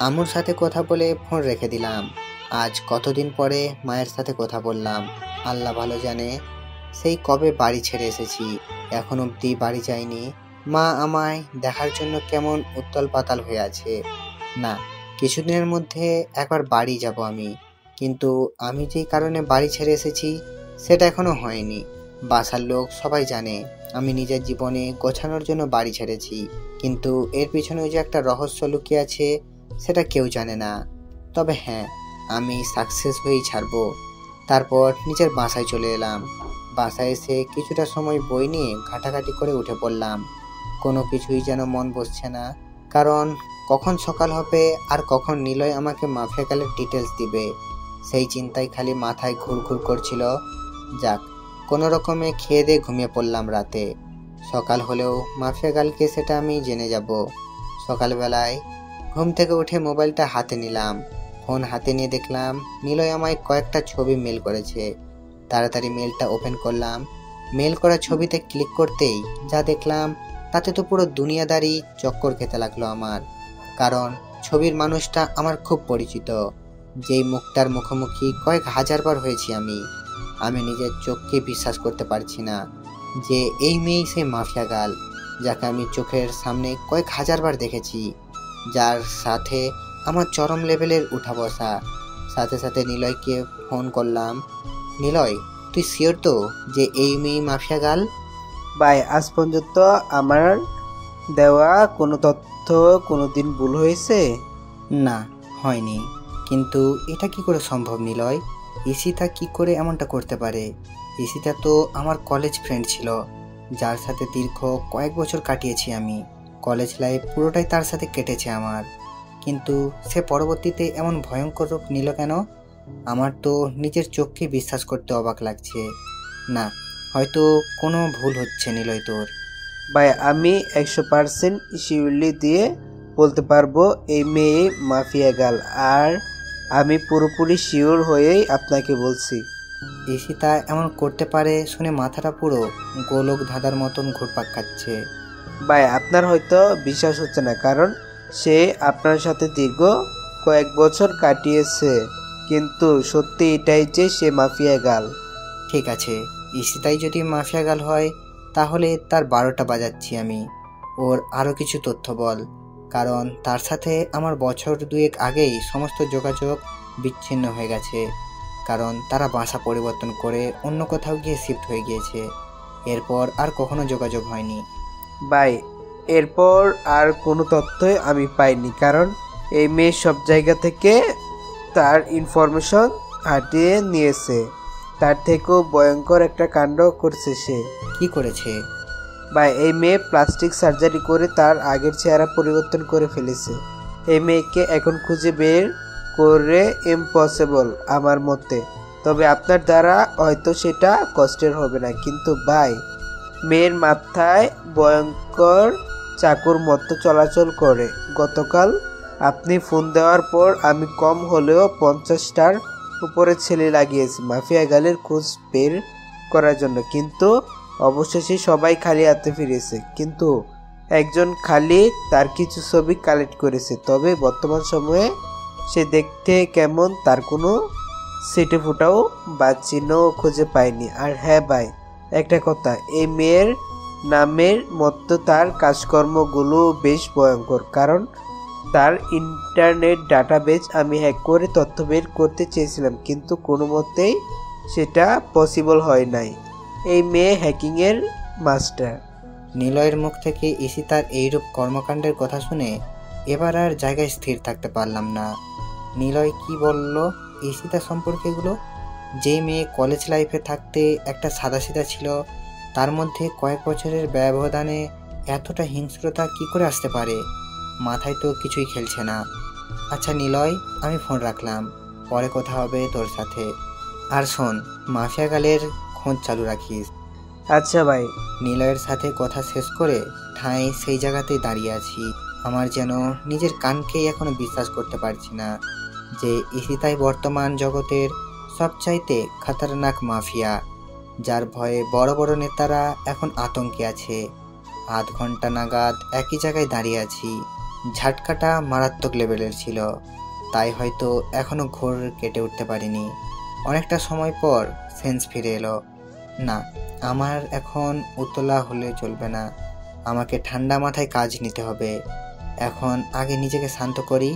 আম্মুর সাথে কথা বলে ফোন রেখে দিলাম। আজ কতদিন পরে মায়ের সাথে কথা বললাম, আল্লাহ ভালো জানে। সেই কবে বাড়ি ছেড়ে এসেছি, এখন অবধি বাড়ি যাইনি। মা আমায় দেখার জন্য কেমন উত্তল পাতাল হয়ে আছে। না, কিছুদিনের মধ্যে একবার বাড়ি যাব আমি, কিন্তু আমি যেই কারণে বাড়ি ছেড়ে এসেছি সেটা এখনো হয়নি। বাসার লোক সবাই জানে আমি নিজের জীবনে গোছানোর জন্য বাড়ি ছেড়েছি, কিন্তু এর পিছনে যে একটা রহস্য লুকিয়ে আছে সেটা কেউ জানে না। তবে হ্যাঁ, আমি সাকসেস হয়েই ছাড়বো। তারপর নিজের বাসায় চলে এলাম। বাসায় এসে কিছুটা সময় বই নিয়ে ঘাটাঘাটি করে উঠে পড়লাম। কোনো কিছুই যেন মন বসছে না, কারণ কখন সকাল হবে আর কখন নিলয় আমাকে মাফিয়া গালের ডিটেলস দিবে, সেই চিন্তায় খালি মাথায় ঘুরঘুর করছিল। যাক, কোনো রকমে খেয়ে দিয়ে ঘুমিয়ে পড়লাম রাতে। সকাল হলেও মাফিয়া গালকে সেটা আমি জেনে যাব। সকালবেলায় ঘুম থেকে উঠে মোবাইলটা হাতে নিলাম। ফোন হাতে নিয়ে দেখলাম নিলয় আমায় কয়েকটা ছবি মেল করেছে। তাড়াতাড়ি মেলটা ওপেন করলাম। মেল করা ছবিতে ক্লিক করতেই যা দেখলাম তাতে তো পুরো দুনিয়াদারি চক্কর খেতে লাগলো আমার, কারণ ছবির মানুষটা আমার খুব পরিচিত, যেই মুখটার মুখোমুখি কয়েক হাজারবার হয়েছি আমি নিজের চোখকে বিশ্বাস করতে পারছি না যে এই মেয়েই সেই মাফিয়া গাল যাকে আমি চোখের সামনে কয়েক হাজারবার দেখেছি, যার সাথে আমার চরম লেভেলের উঠা বসা। সাথে সাথে নিলয়কে ফোন করলাম। নিলয়, তুই শিওর তো যে এই মেয়ে মাফিয়া গাল? ভাই, আজ পর্যন্ত আমার দেওয়া কোনো তথ্য কোনোদিন ভুল হয়েছে? না, হয়নি। কিন্তু এটা কি করে সম্ভব নিলয়? ঈশিতা কি করে এমনটা করতে পারে? ঈশিতা তো আমার কলেজ ফ্রেন্ড ছিল, যার সাথে দীর্ঘ কয়েক বছর কাটিয়েছি আমি। কলেজ লাইফ পুরোটাই তার সাথে কেটেছে আমার, কিন্তু সে পরবর্তীতে এমন ভয়ঙ্কর রূপ নিল কেন? আমার তো নিজের চোখকে বিশ্বাস করতে অবাক লাগছে। না, হয়তো কোনো ভুল হচ্ছে নিলয় তোর। ভাই, আমি 100% শিওরলি দিয়ে বলতে পারবো এই মেয়ে মাফিয়া গাল, আর আমি পুরোপুরি শিওর হয়েই আপনাকে বলছি। ঈশিতা এমন করতে পারে শুনে মাথাটা পুরো গোলক ধাঁধার মতন ঘুরপাক খাচ্ছে। ভাই, আপনার হয়তো বিশ্বাস হচ্ছে না, কারণ সে আপনার সাথে দীর্ঘ কয়েক বছর কাটিয়েছে, কিন্তু সত্যি এটাই যে সে মাফিয়া গাল। ঠিক আছে, ঈশিতাই যদি মাফিয়া গাল হয় তাহলে তার 12টা বাজাচ্ছি আমি। ওর আরও কিছু তথ্য বল, কারণ তার সাথে আমার বছর দুয়েক আগেই সমস্ত যোগাযোগ বিচ্ছিন্ন হয়ে গেছে, কারণ তারা বাসা পরিবর্তন করে অন্য কোথাও গিয়ে শিফট হয়ে গিয়েছে। এরপর আর কখনো যোগাযোগ হয়নি। ভাই, এরপর আর কোনো তথ্যই আমি পাইনি, কারণ এই মেয়ে সব জায়গা থেকে তার ইনফরমেশন হাতিয়ে নিয়েছে। তার থেকেও ভয়ঙ্কর একটা কাণ্ড করছে সে। কি করেছে? ভাই, এই মেয়ে প্লাস্টিক সার্জারি করে তার আগের চেহারা পরিবর্তন করে ফেলেছে। এই মেয়েকে এখন খুঁজে বের করে ইম্পসিবল আমার মতে, তবে আপনার দ্বারা হয়তো সেটা কষ্টের হবে না। কিন্তু ভাই, মেয়ের মাথায় ভয়ঙ্কর চাকুর মতো চলাচল করে। গতকাল আপনি ফোন দেওয়ার পর আমি কম হলেও 50টার উপরে ছেলে লাগিয়েছি। মাফিয়া গালের খোঁজ বের করার জন্য, কিন্তু অবশেষে সবাই খালি হাতে ফিরেছে। কিন্তু একজন খালি তার কিছু ছবি কালেক্ট করেছে। তবে বর্তমান সময়ে সে দেখতে কেমন তার কোনো সিটে ফুটাও বা চিহ্নও খুঁজে পায়নি। আর হ্যাঁ ভাই, একটা কথা, এই মেয়ের নামের মতো তার কাজকর্মগুলো বেশ ভয়ঙ্কর। কারণ তার ইন্টারনেট ডাটাবেজ আমি হ্যাক করে তথ্য বের করতে চেয়েছিলাম, কিন্তু কোনো মতেই সেটা পসিবল হয় নাই। এই মেয়ে হ্যাকিংয়ের মাস্টার। নিলয়ের মুখ থেকে ঈশিতার এইরূপ কর্মকাণ্ডের কথা শুনে এবার আর জায়গায় স্থির থাকতে পারলাম না। নিলয় কি বলল ঈশিতা সম্পর্কে এগুলো? যে মেয়ে কলেজ লাইফে থাকতে একটা সাদাসিধা ছিল, তার মধ্যে কয়েক বছরের ব্যবধানে এতটা হিংস্রতা কি করে আসতে পারে? মাথায় তো কিছুই খেলছে না। আচ্ছা নিলয়, আমি ফোন রাখলাম, পরে কথা হবে তোর সাথে। আর শোন, মাফিয়া গালের খোঁজ চালু রাখিস। আচ্ছা ভাই। নিলয়ের সাথে কথা শেষ করে ঠাঁই সেই জায়গাতেই দাঁড়িয়ে আছি। আমার যেন নিজের কানকেই এখনো বিশ্বাস করতে পারছি না যে ঈশিতাই বর্তমান জগতের সবচাইতে খতরনাক মাফিয়া, যার ভয়ে বড় বড় নেতারা এখন আতঙ্কে আছে। আধ ঘন্টা নাগাদ একই জায়গায় দাঁড়িয়ে আছি। ঝাটকাটা মারাত্মক লেভেলের ছিল, তাই হয়তো এখনো ঘোর কেটে উঠতে পারিনি। অনেকটা সময় পর সেন্স ফিরে এলো। না, আমার এখন উতলা হলে চলবে না, আমাকে ঠান্ডা মাথায় কাজ নিতে হবে। এখন আগে নিজেকে শান্ত করি,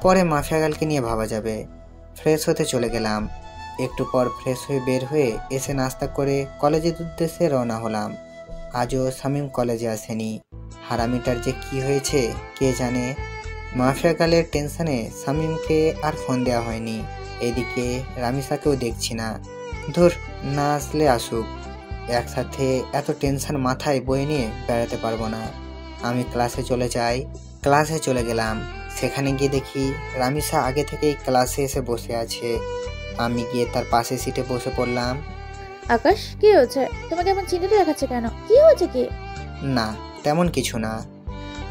পরে মাফিয়া গালকে নিয়ে ভাবা যাবে। ফ্রেশ হতে চলে গেলাম। একটু পর ফ্রেশ হয়ে বের হয়ে এসে নাস্তা করে কলেজের উদ্দেশ্যে রওনা হলাম। আজও শামীম কলেজে আসেনি। হারামিটার যে কি হয়েছে কে জানে। মাফিয়া গালের টেনশনে শামীমকে আর ফোন দেওয়া হয়নি। এদিকে রামিসাকেও দেখছি না। ধুর, না আসলে আসুক, একসাথে এত টেনশন মাথায় বয়ে নিয়ে বেড়াতে পারবো না। আমি ক্লাসে চলে যাই। ক্লাসে চলে গেলাম। সেখানে গিয়ে দেখি রামিসা আগে থেকেই ক্লাসে এসে বসে আছে। আমি গিয়ে তার পাশে সিটে বসে পড়লাম। আকাশ, কি হয়েছে? তোমাকে এমন চিন্তিত দেখাচ্ছে কেন? কি হয়েছে কি? না, তেমন কিছু না।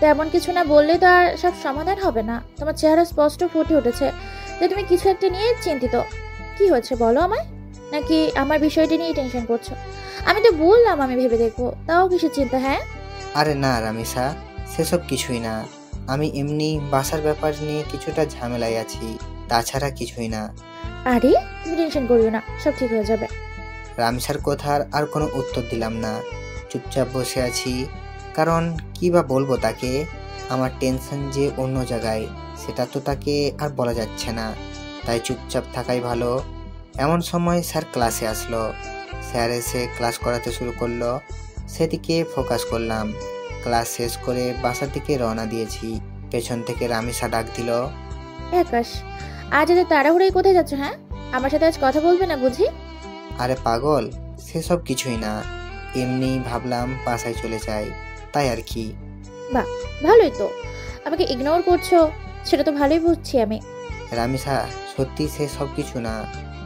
তেমন কিছু না বললে তো আর সব সমাধান হবে না। তোমার চেহারা স্পষ্ট ফুটে উঠেছে যে তুমি কিছু একটা নিয়ে চিন্তিত। কি হয়েছে বলো আমায়? নাকি আমার বিষয়টি নিয়ে টেনশন করছো? আমি তো বললাম আমি ভেবে দেখবো, তাও কিসের চিন্তা? হ্যাঁ আরে না রামিসা, সেসব কিছুই না। আমি এমনি বাসার ব্যাপার নিয়ে কিছুটা ঝামেলায় আছি, তাছাড়া কিছুই না। আরে তুমি টেনশন করিও না, সব ঠিক হয়ে যাবে। রামিসার কথার আর কোনো উত্তর দিলাম না। চুপচাপ বসে আছি। কারণ কি বা বলবো তাকে? আমার টেনশন যে অন্য জায়গায়, সেটা তো তাকে আর বলা যাচ্ছে না। তাই চুপচাপ থাকাই ভালো। এমন সময় স্যার ক্লাসে আসলো। স্যার এসে ক্লাস করাতে শুরু করলো। সেদিকে ফোকাস করলাম। ক্লাস শেষ করে বাসার দিকে রওনা দিয়েছি। পেছন থেকে রামিসা ডাক দিল। আকাশ, আজ এত তাড়াহুড়োই কোথায় যাচ্ছ? হ্যাঁ, আমার সাথে আজ কথা বলবে না বুঝি? আরে পাগল, সেসব কিছুই না, এমনি ভাবলাম বাসায় চলে যাই, তাই আর কি। বাহ, ভালোই তো। আমাকে ইগনোর করছো, সেটা তো ভালোই বুঝছি আমি। রামিসা, সত্যি সে সব কিছু না।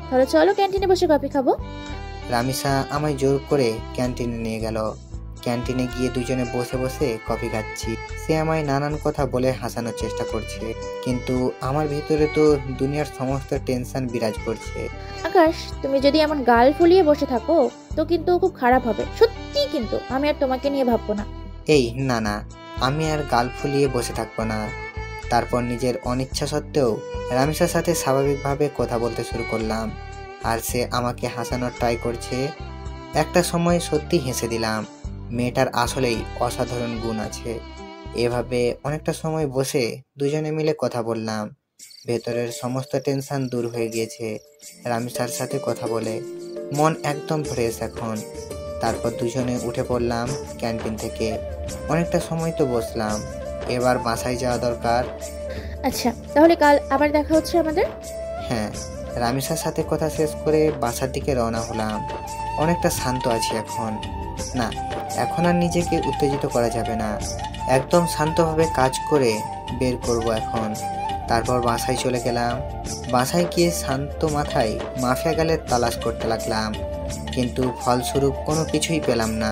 তাহলে চলো ক্যান্টিনে বসে কফি খাবো। রামিসা আমায় জোর করে ক্যান্টিনে নিয়ে গেল। ক্যান্টিনে গিয়ে দুজনে বসে বসে কফি খাচ্ছি। সে আমায় নানান কথা বলে হাসানোর চেষ্টা করছে, কিন্তু আমার ভিতরে তো দুনিয়ার সমস্ত টেনশন বিরাজ করছে। আকাশ, তুমি যদি এমন গাল ফুলিয়ে বসে থাকো তো কিন্তু খুব খারাপ হবে সত্যি। কিন্তু আমি আর তোমাকে নিয়ে ভাববো না। এই না না, আমি আর গাল ফুলিয়ে বসে থাকবো না। তারপর নিজের অনিচ্ছা সত্ত্বেও রামিসার সাথে স্বাভাবিকভাবে কথা বলতে শুরু করলাম। আর সে আমাকে হাসানোর ট্রাই করছে। একটা সময় সত্যি হেসে দিলাম। মেয়েটার আসলেই অসাধারণ গুণ আছে। এভাবে অনেকটা সময় বসে দুজনে মিলে কথা বললাম। ভেতরের সমস্ত টেনশন দূর হয়ে গিয়েছে রামিসার সাথে কথা বলে। মন একদম ফ্রেশ এখন। তারপর দুজনে উঠে পড়লাম ক্যান্টিন থেকে। অনেকটা সময় তো বসলাম, এবার বাসায় যাওয়া দরকার। আচ্ছা, তাহলে কাল আবার দেখা হচ্ছে আমাদের। হ্যাঁ, রামিসার সাথে কথা শেষ করে বাসার দিকে রওনা হলাম। অনেকটা শান্ত আছি এখন। না, এখন আর নিজেকে উত্তেজিত করা যাবে না। একদম শান্তভাবে কাজ করে বের করব এখন। তারপর বাসায় চলে গেলাম। বাসায় গিয়ে শান্ত মাথায় মাফিয়া গালের তালাশ করতে লাগলাম, কিন্তু ফলস্বরূপ কোনো কিছুই পেলাম না।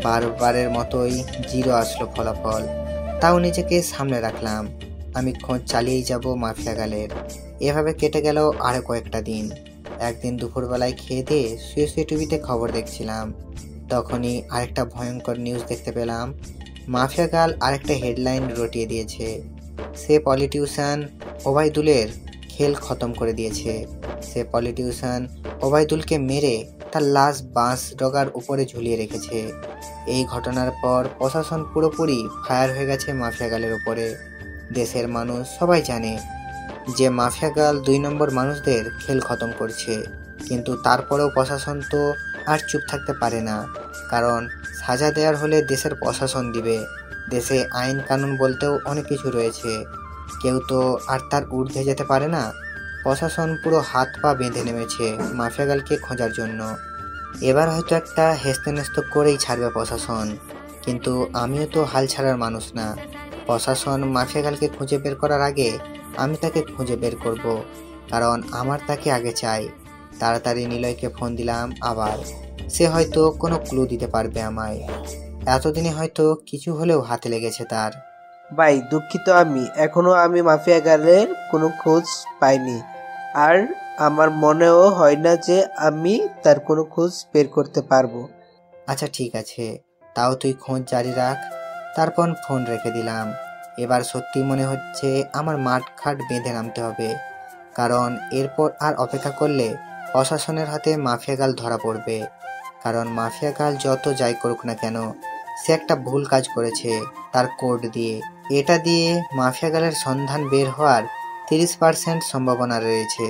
বারবারের মতোই জিরো আসলো ফলাফল। তাও নিজেকে সামনে রাখলাম। আমি খোঁজ চালিয়েই যাব মাফিয়া গালের। এভাবে কেটে গেল আরো কয়েকটা দিন। একদিন দুপুরবেলায় খেয়ে দিয়ে শুয়ে শুয়ে টিভিতে খবর দেখছিলাম, তখনই আরেকটা ভয়ঙ্কর নিউজ দেখতে পেলাম। মাফিয়া গার্ল আরেকটা হেডলাইন রটিয়ে দিয়েছে, সে পলিটিশিয়ান ওবায়দুলের খেল খতম করে দিয়েছে। সে পলিটিশিয়ান ওবায়দুলকে মেরে তার লাশ বাঁশ ডগার উপরে ঝুলিয়ে রেখেছে। এই ঘটনার পর প্রশাসন পুরোপুরি ফায়ার হয়ে গেছে মাফিয়া গার্লের উপরে। দেশের মানুষ সবাই জানে যে মাফিয়া গার্ল 2 নম্বর মানুষদের খেল খতম করছে, কিন্তু তারপরেও প্রশাসন তো আর চুপ থাকতে পারে না, কারণ সাজা দেওয়ার হলে দেশের প্রশাসন দিবে। দেশে আইন কানুন বলতেও অনেক কিছু রয়েছে, কেউ তো আর তার ঊর্ধ্বে যেতে পারে না। প্রশাসন পুরো হাত পা বেঁধে নেমেছে মাফিয়া গার্লকে খোঁজার জন্য। এবার হয়তো একটা হেস্তনেস্ত করেই ছাড়বে প্রশাসন, কিন্তু আমিও তো হাল ছাড়ার মানুষ না। প্রশাসন মাফিয়া গার্লকে খুঁজে বের করার আগে আমি তাকে খুঁজে বের করব, কারণ আমার তাকে আগে চাই। তাড়াতাড়ি নিলয়কে ফোন দিলাম আবার, সে হয়তো কোনো ক্লু দিতে পারবে আমায়। এতদিনে হয়তো কিছু হলেও হাতে লেগেছে তার। ভাই দুঃখিত, এখনো আমি মাফিয়া গার্লের কোনো খোঁজ পাইনি, আর আমার মনেও হয় না যে আমি তার কোনো খোঁজ বের করতে পারবো। আচ্ছা ঠিক আছে, তাও তুই খোঁজ জারি রাখ। তারপর ফোন রেখে দিলাম। এবার সত্যি মনে হচ্ছে আমার মাঠঘাট বেঁধে নামতে হবে, কারণ এরপর আর অপেক্ষা করলে প্রশাসনের হাতে মাফিয়া গার্ল ধরা পড়বে। কারণ মাফিয়া গার্ল যত যাই করুক না কেন, সে একটা ভুল কাজ করেছে তার কোড দিয়ে। এটা দিয়ে মাফিয়া গার্লের সন্ধান বের হওয়ার 30% সম্ভাবনা রয়েছে।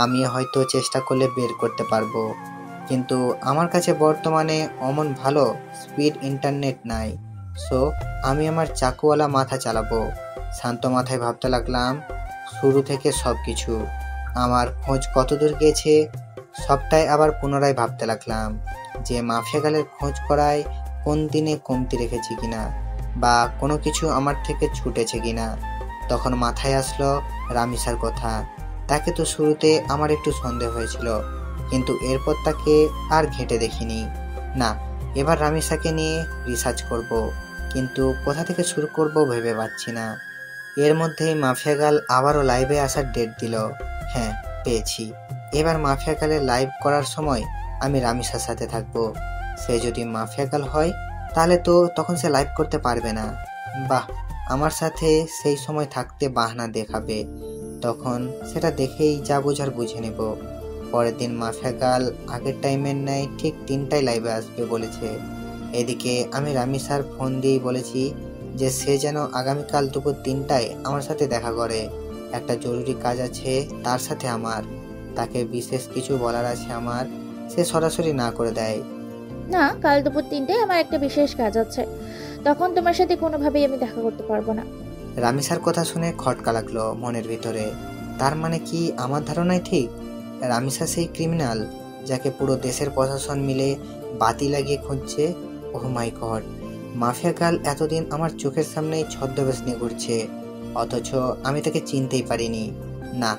আমি হয়তো চেষ্টা করলে বের করতে পারবো, কিন্তু আমার কাছে বর্তমানে অমন ভালো স্পিড ইন্টারনেট নাই। সো আমি আমার চাকুওয়ালা মাথা চালাবো। শান্ত মাথায় ভাবতে লাগলাম শুরু থেকে সব কিছু, আমার খোঁজ কত দূর গেছে সবটাই আবার পুনরায় ভাবতে লাগলাম যে মাফিয়া গার্লের খোঁজ করায় কোন দিনে কমতি রেখেছি কিনা, বা কোনো কিছু আমার থেকে ছুটেছে কিনা। তখন মাথায় আসলো রামিসার কথা। তাকে তো শুরুতে আমার একটু সন্দেহ হয়েছিল, কিন্তু এরপর তাকে আর ঘেঁটে দেখিনি। না, এবার রামিসাকে নিয়ে রিসার্চ করব, কিন্তু কোথা থেকে শুরু করব ভেবে পাচ্ছি না। এর মধ্যেই মাফিয়া গার্ল আবারও লাইভে আসার ডেট দিল। হ্যাঁ, পেয়েছি। এবার মাফিয়া গার্লের লাইভ করার সময় আমি রামিসার সাথে থাকবো। সে যদি মাফিয়া গার্ল হয় তাহলে তো তখন সে লাইভ করতে পারবে না। বাহ, আমার সাথে সেই সময় থাকতে বাহানা দেখাবে, তখন সেটা দেখেই যা বোঝার বুঝে নেব। পরের দিন মাফিয়া গার্ল আগের টাইমের ন্যায় ঠিক 3টায় লাইভে আসবে বলেছে। এদিকে আমি রামিসার ফোন দিয়েই বলেছি যে সে যেন আগামীকাল দুপুর 3টায় আমার সাথে দেখা করে। একটা জরুরি কাজ আছে তার সাথে আমার, তাকে বিশেষ কিছু বলার আছে আমার। সে সরাসরি না করে দেয়। না, কাল দুপুর 3টায় আমার একটা বিশেষ কাজ আছে, তখন তোমার সাথে কোনোভাবেই আমি দেখা করতে পারবো না। রামিসার কথা শুনে খটকা লাগলো মনের ভিতরে। তার মানে কি আমার ধারণাই ঠিক? রামিসা সেই ক্রিমিনাল যাকে পুরো দেশের প্রশাসন মিলে বাতি লাগিয়ে খুঁজছে। ওহ মাই গড, মাফিয়া গার্ল এতদিন আমার চোখের সামনেই ছদ্মবেশ নিয়ে ঘুরছে, অথচ আমি তাকে চিনতেই পারিনি। না,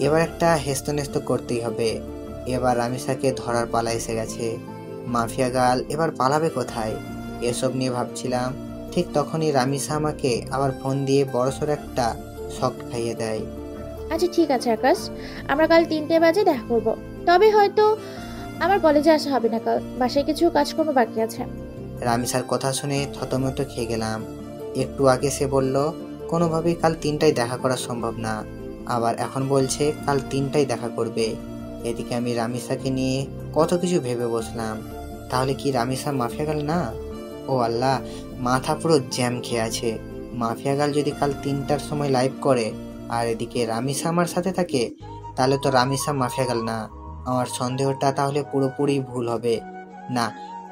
এবার একটা হেস্তনেস্ত করতেই হবে। এবার রামিসাকে ধরার পালা এসে গেছে। মাফিয়া গার্ল এবার পালাবে কোথায়, এসব নিয়ে ভাবছিলাম। ঠিক তখনই রামিসা আমাকে আবার ফোন দিয়ে বড়সড় একটা শক খাইয়ে দেয়। আচ্ছা ঠিক আছে আকাশ, আমরা কাল 3টে বাজে দেখা করবো। তবে হয়তো আমার কলেজে আসা হবে না, কাল বাসায় কিছু কাজকর্ম বাকি আছে। রামিসার কথা শুনে থতমত খেয়ে গেলাম। একটু আগে সে বলল কোনোভাবেই কাল 3টায় দেখা করা সম্ভব না, আবার এখন বলছে কাল 3টায় দেখা করবে। এদিকে আমি রামিসাকে নিয়ে কত কিছু ভেবে বসলাম। তাহলে কি রামিসা মাফিয়া গার্ল না? ও আল্লাহ, মাথা পুরো জ্যাম খেয়ে আছে। মাফিয়া গার্ল যদি কাল 3টার সময় লাইভ করে আর এদিকে রামিসা আমার সাথে থাকে, তাহলে তো রামিসা মাফিয়া গার্ল না। আমার সন্দেহটা তাহলে পুরোপুরি ভুল হবে। না,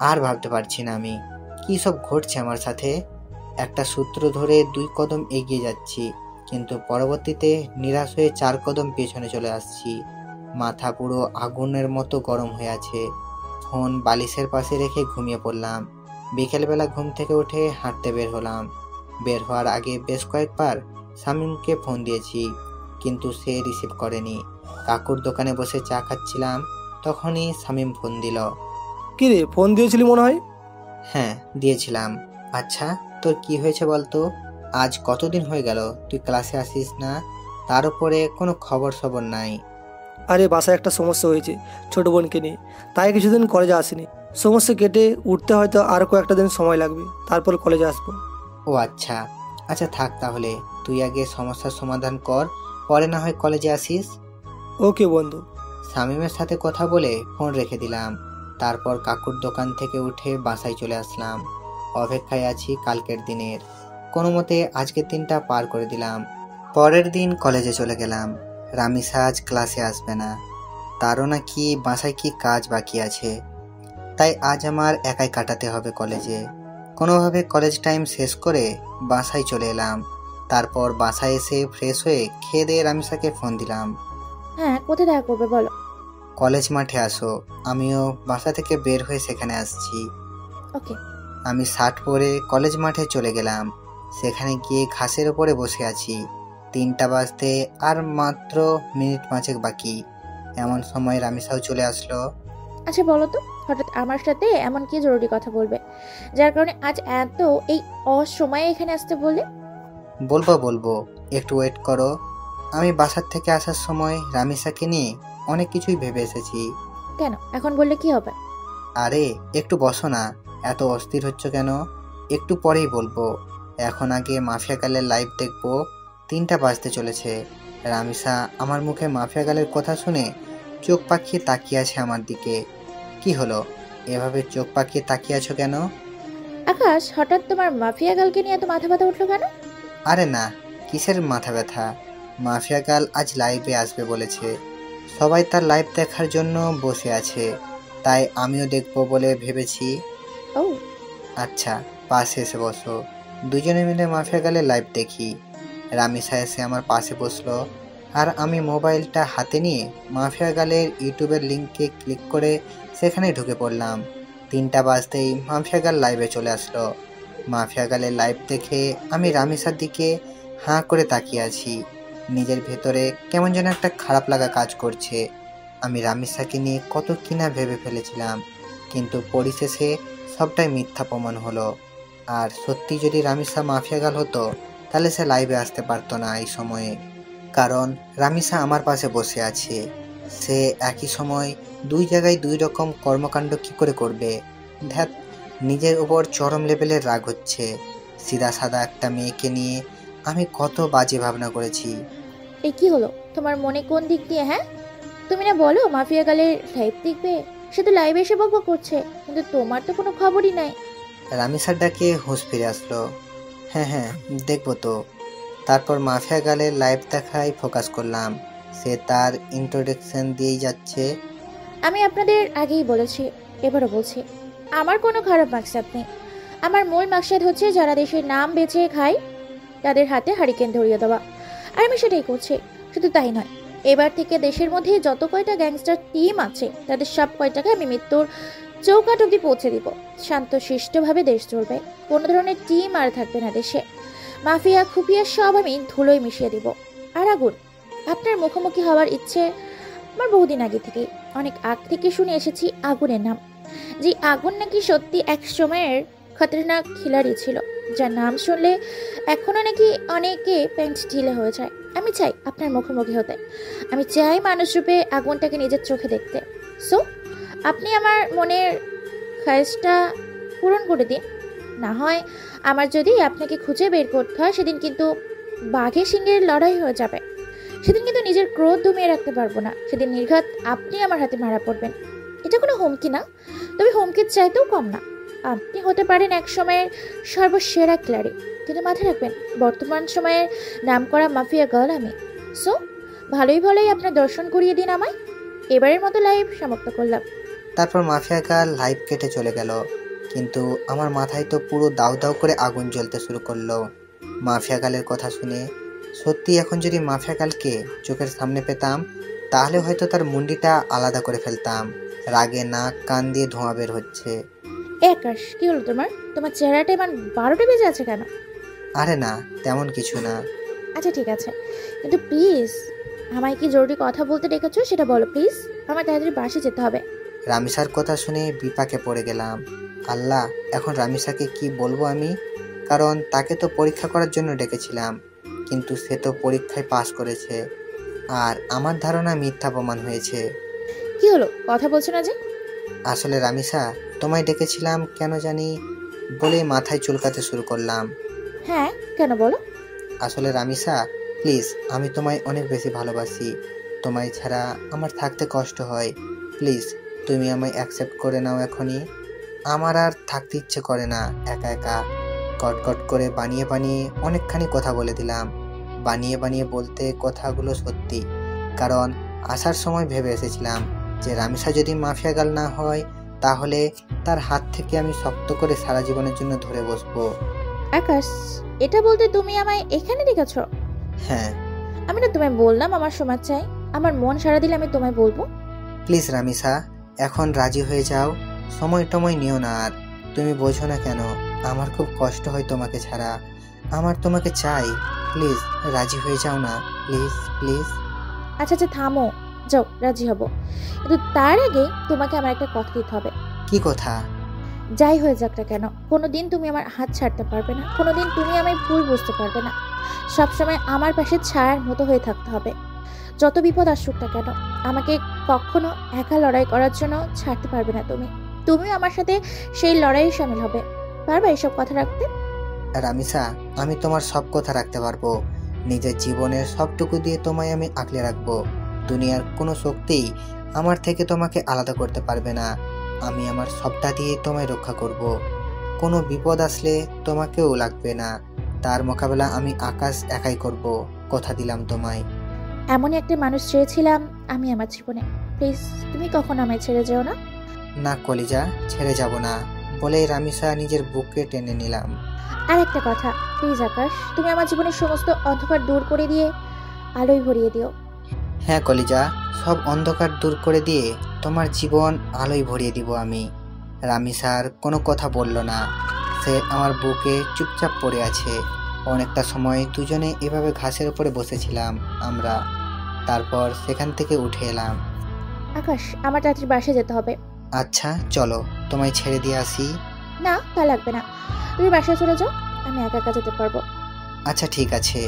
আর ভাবতে পারছি না আমি কি সব ঘটছে আমার সাথে। একটা সূত্র ধরে 2 কদম এগিয়ে যাচ্ছি, কিন্তু পরবর্তীতে নিরাশ হয়ে 4 কদম পেছনে চলে আসছি। মাথা পুরো আগুনের মতো গরম হয়ে আছে। ফোন বালিশের পাশে রেখে ঘুমিয়ে পড়লাম। বিকেলবেলা ঘুম থেকে উঠে হাঁটতে বের হলাম। বের হওয়ার আগে বেশ কয়েকবার শামীমকে ফোন দিয়েছি, কিন্তু সে রিসিভ করেনি। কাকুর দোকানে বসে চা খাচ্ছিলাম, তখনই শামীম ফোন দিল। কি রে, ফোন দিয়েছিলি মনে হয়? হ্যাঁ, দিয়েছিলাম। আচ্ছা, তোর কি হয়েছে বলতো? আজ কতদিন হয়ে গেল তুই ক্লাসে আসিস না, তার উপরে কোনো খবর সবর নাই। আরে বাসায় একটা সমস্যা হয়েছে ছোট বোনকে নিয়ে, তাই কিছুদিন কলেজে আসিনি। সমস্যা কেটে উঠতে হয়তো আরও কয়েকটা দিন সময় লাগবে, তারপর কলেজে আসবো। ও আচ্ছা, আচ্ছা থাক তাহলে, তুই আগে সমস্যার সমাধান কর, পরে না হয় কলেজে আসিস। ওকে বন্ধু। শামীমের সাথে কথা বলে ফোন রেখে দিলাম। তারপর কাকুর দোকান থেকে উঠে বাসায় চলে আসলাম। অপেক্ষায় আছি কালকের দিনের। কোনো মতে আজকের দিনটা পার করে দিলাম। পরের দিন কলেজে চলে গেলাম। রামিসা আজ ক্লাসে আসবে না, তারও নাকি বাসায় কি কাজ বাকি আছে, তাই আজ আমার একাই কাটাতে হবে কলেজে। কোনোভাবে কলেজ টাইম শেষ করে বাসায় চলে এলাম। তারপর বাসায় এসে ফ্রেশ হয়ে খেয়ে দিয়ে রামিসাকে ফোন দিলাম। হ্যাঁ, কোথায় দেখা করবে বলো? কলেজ মাঠে আসো, আমিও বাসা থেকে বের হয়ে সেখানে আসছি। ওকে। আমি শার্ট পরে কলেজ মাঠে চলে গেলাম। সেখানে গিয়ে ঘাসের ওপরে বসে আছি। 3টা বাজতে আর মাত্র মিনিট 5 বাকি। এমন সময় রামিসাও চলে আসলো। আচ্ছা বলো তো, হঠাৎ আমার সাথে এমন কি জরুরি কথা বলবে যার কারণে আজ এত এই অসময়ে এখানে আসতে বললে? বলবো, একটু ওয়েট করো। আমি বাসার থেকে আসার সময় রামিসাকে নিয়ে অনেক কিছুই ভেবে এসেছি। কেন এখন বললে কি হবে? আরে একটু বসো না, এত অস্থির হচ্ছ কেন? একটু পরেই বলবো। এখন আগে মাফিয়া গালের লাইভ দেখবো। 3টা বাজতে চলেছে। রামিসা আমার মুখে মাফিয়া গালের কথা শুনে চোখ পাকিয়ে তাকিয়ে আছে আমার দিকে। কি হলো, এভাবে চোখ পাকিয়ে তাকিয়ে আছো কেন? আকাশ, হঠাৎ তোমার মাফিয়া গার্লকে নিয়ে এত মাথা ব্যথা উঠলো কেন? আরে না, কিসের মাথা ব্যথা? মাফিয়া গার্ল আজ লাইভে আসবে বলেছে। সবাই তার লাইভ দেখার জন্য বসে আছে, তাই আমিও দেখবো বলে ভেবেছি। ও আচ্ছা, পাশে এসে বসো, দুজনে মিলে মাফিয়া গার্লের লাইভ দেখি। রামিসা এসে আমার পাশে বসলো, আর আমি মোবাইলটা হাতে নিয়ে মাফিয়া গার্লের ইউটিউবের লিঙ্কে ক্লিক করে সেখানে ঢুকে পড়লাম। 3টা বাজতেই মাফিয়া গার্ল লাইভে চলে আসলো। মাফিয়া গার্লের লাইভ দেখে আমি রামিসার দিকে হাঁ করে তাকিয়ে আছি। নিজের ভেতরে কেমন যেন একটা খারাপ লাগা কাজ করছে। আমি রামিসাকে নিয়ে কত কিনা ভেবে ফেলেছিলাম, কিন্তু পরিশেষে সবটাই মিথ্যা প্রমাণ হলো। আর সত্যি যদি রামিসা মাফিয়া গার্ল হতো, তাহলে সে লাইভে আসতে পারতো না এই সময়ে, কারণ রামিসা আমার পাশে বসে আছে। সে একই সময় 2 জায়গায় 2 রকম কর্মকাণ্ড কি করে করবে? ধ্যাত, নিজের উপর চরম লেভেলের রাগ হচ্ছে। সিধা সাদা একটা মেয়েকে নিয়ে আমি কত বাজে ভাবনা করেছি। এই কি হলো তোমার মনে, কোন দিক দিয়ে? হ্যাঁ, তুমি না বলো মাফিয়া গার্লের লাইভ দেখবে, সে তো লাইভে এসে বকবক করছে, কিন্তু তোমার তো কোনো খবরই নাই। রামিসার ডাকে হুঁশ ফিরে আসলো। হ্যাঁ, দেখবো তো। তারপর মাফিয়া গার্লের লাইভ দেখায় ফোকাস করলাম। সে তার ইন্ট্রোডাকশন দিয়েই যাচ্ছে। আমি আপনাদের আগেই বলেছি, এবারও বলছি, আমার কোনো খারাপ মাকসাদ নেই। আমার মূল মাকসাদ হচ্ছে যারা দেশের নাম বেঁচে খায় তাদের হাতে হারিকেন ধরিয়ে দেওয়া, আর আমি সেটাই করছি। শুধু তাই নয়, এবার থেকে দেশের মধ্যে যত কয়টা গ্যাংস্টার টিম আছে তাদের সব কয়টাকে আমি মৃত্যুর চৌকাঠ অব্দি পৌঁছে দিব। শান্তশিষ্টভাবে দেশ চলবে, কোনো ধরনের টিম আর থাকবে না দেশে। মাফিয়া খুফিয়া সব আমি ধুলোয় মিশিয়ে দিব। আর আগুন, আপনার মুখোমুখি হওয়ার ইচ্ছে আমার বহুদিন আগে থেকেই, অনেক আগ থেকে শুনে এসেছি আগুনের নাম। যে আগুন নাকি সত্যি এক সময়ের খতরনাক খিলাড়ি ছিল, যার নাম শুনলে এখনো নাকি অনেকে প্যান্ট ঢিলে হয়ে যায়। আমি চাই আপনার মুখোমুখি হতে, আমি চাই মানুষ রূপে আগুনটাকে নিজের চোখে দেখতে। সো আপনি আমার মনের খায়েশটা পূরণ করে দিন। না হয় আমার যদি আপনাকে খুঁজে বের করতে হয়, সেদিন কিন্তু বাঘের সিংহের লড়াই হয়ে যাবে। সেদিন কিন্তু নিজের ক্রোধ দমিয়ে রাখতে পারবো না। সেদিন নির্ঘাত আপনি আমার হাতে মারা পড়বেন। এটা কোনো হুমকি না, তবে হুমকির চাইতেও কম না। আপনি হতে পারেন এক সময়ের সর্বসেরা ক্লারি, কিন্তু মাথায় রাখবেন বর্তমান সময়ের নামকরা মাফিয়া গার্ল আমি। সো ভালোই আপনার দর্শন করিয়ে দিন আমায়। এবারের মতো লাইভ সমাপ্ত করলাম। তারপর মাফিয়া গার্ল লাইভ কেটে চলে গেল, কিন্তু আমার মাথায় তো পুরো দাউ দাউ করে আগুন জ্বলতে শুরু করলো মাফিয়া গার্লের কথা শুনে। সত্যি এখন যদি মাফিয়া গার্লকে চোখের সামনে পেতাম, তাহলে হয়তো তার মুন্ডিটা আলাদা করে ফেলতাম। রাগে নাক কান দিয়ে ধোঁয়া বের হচ্ছে। আকাশ, কি হলো তোমার? তোমার চেহারাটা এমন 12টা বেজে আছে কেন? আরে না, তেমন কিছু না। আচ্ছা ঠিক আছে, কিন্তু প্লিজ আমায় কি জরুরি কথা বলতে ডেকেছো সেটা বলো প্লিজ। আমার তাড়াতাড়ি বাসে যেতে হবে। রামিসার কথা শুনে বিপাকে পড়ে গেলাম। আল্লাহ, এখন রামিসাকে কি বলবো আমি? কারণ তাকে তো পরীক্ষা করার জন্য ডেকেছিলাম, কিন্তু সে তো পরীক্ষায় পাস করেছে। আর আমার ধারণা মিথ্যা প্রমাণ হয়েছে। কি হলো, কথা বলছো না যে? আসলে রামিসা, তোমায় ডেকেছিলাম কেন জানি বলে মাথায় চুলকাতে শুরু করলাম। হ্যাঁ, কেন বলো? আসলে রামিসা, প্লিজ, আমি তোমায় অনেক বেশি ভালোবাসি। তোমায় ছাড়া আমার থাকতে কষ্ট হয়। প্লিজ, তুমি আমায় অ্যাকসেপ্ট করে নাও এখনই। আমার আর থাকতে ইচ্ছে করে না একা একা। কট করে বানিয়ে বানিয়ে অনেকখানি কথা বলে দিলাম। বানিয়ে বানিয়ে বলতে কথাগুলো সত্যি, কারণ আসার সময় ভেবে এসেছিলাম যে রামিসা যদি মাফিয়া গার্ল না হয় তাহলে তার হাত থেকে আমি শক্ত করে সারা জীবনের জন্য ধরে বসবো। আকাশ, এটা বলতে তুমি আমায় এখানে রেখেছো? হ্যাঁ। আমি না তোমায় বললাম আমার সময় চাই, আমার মন সারা দিলে আমি তোমায় বলবো। প্লিজ রামিসা, এখন রাজি হয়ে যাও। সময় টময় নিও না আর। তুমি বোঝো না কেন আমার খুব কষ্ট হয় তোমাকে ছাড়া। আমার তোমাকে চাই। প্লিজ রাজি হয়ে যাও না, প্লিজ প্লিজ। আচ্ছা আচ্ছা, থামো, যাও, রাজি হব, কিন্তু তার আগে তোমাকে আমার একটা কথা দিতে হবে। কি কথা? যাই হয়ে যাক না কেন, কোনোদিন তুমি আমার হাত ছাড়তে পারবে না, কোনোদিন তুমি আমায় ভুল বুঝতে পারবে না। সবসময় আমার পাশে ছায়ার মতো হয়ে থাকতে হবে। যত বিপদ আসুক না কেন, আমাকে কখনো একা লড়াই করার জন্য ছাড়তে পারবে না তুমি। তুমিও আমার সাথে সেই লড়াইয়ে সামিল হবে। পারবে এসব কথা রাখতে? রামিসা, আমি তোমার সব কথা রাখতে পারবো। নিজের জীবনের সবটুকু দিয়ে তোমায় আমি আগলে রাখবো। দুনিয়ার কোনো শক্তিই আমার থেকে তোমাকে আলাদা করতে পারবে না। আমি আমার সবটা দিয়ে তোমায় রক্ষা করব। কোনো বিপদ আসলে তোমাকেও লাগবে না। তার মোকাবেলা আমি আকাশ একাই করব, কথা দিলাম তোমায়। এমনই একটা মানুষ চেয়েছিলাম আমি আমার জীবনে। প্লিজ, তুমি কখনো আমায় ছেড়ে যেও না। না কলিজা, ছেড়ে যাব না বলেই রামিসা নিজের বুকে টেনে নিলাম। আর একটা কথা, প্লিজ আকাশ, তুমি আমার জীবনের সমস্ত অন্ধকার দূর করে দিয়ে আলোয় ভরিয়ে দিও। হ্যাঁ কলিজা, সব অন্ধকার দূর করে দিয়ে তোমার জীবন আলোয় ভরিয়ে দিব আমি। রামিসার কোনো কথা বলল না। সে আমার বুকে চুপচাপ পড়ে আছে। অনেকটা সময় দুজনে এভাবে ঘাসের উপরে বসেছিলাম আমরা। তারপর সেখান থেকে উঠে এলাম। আকাশ, আমার তাড়াতাড়ি বাসায় যেতে হবে। আচ্ছা চলো, তোমায় ছেড়ে দিয়ে আসি। না, তা লাগবে না, তুমি বাসায় চলে যাও, আমি একা একা যেতে পারবো। আচ্ছা ঠিক আছে।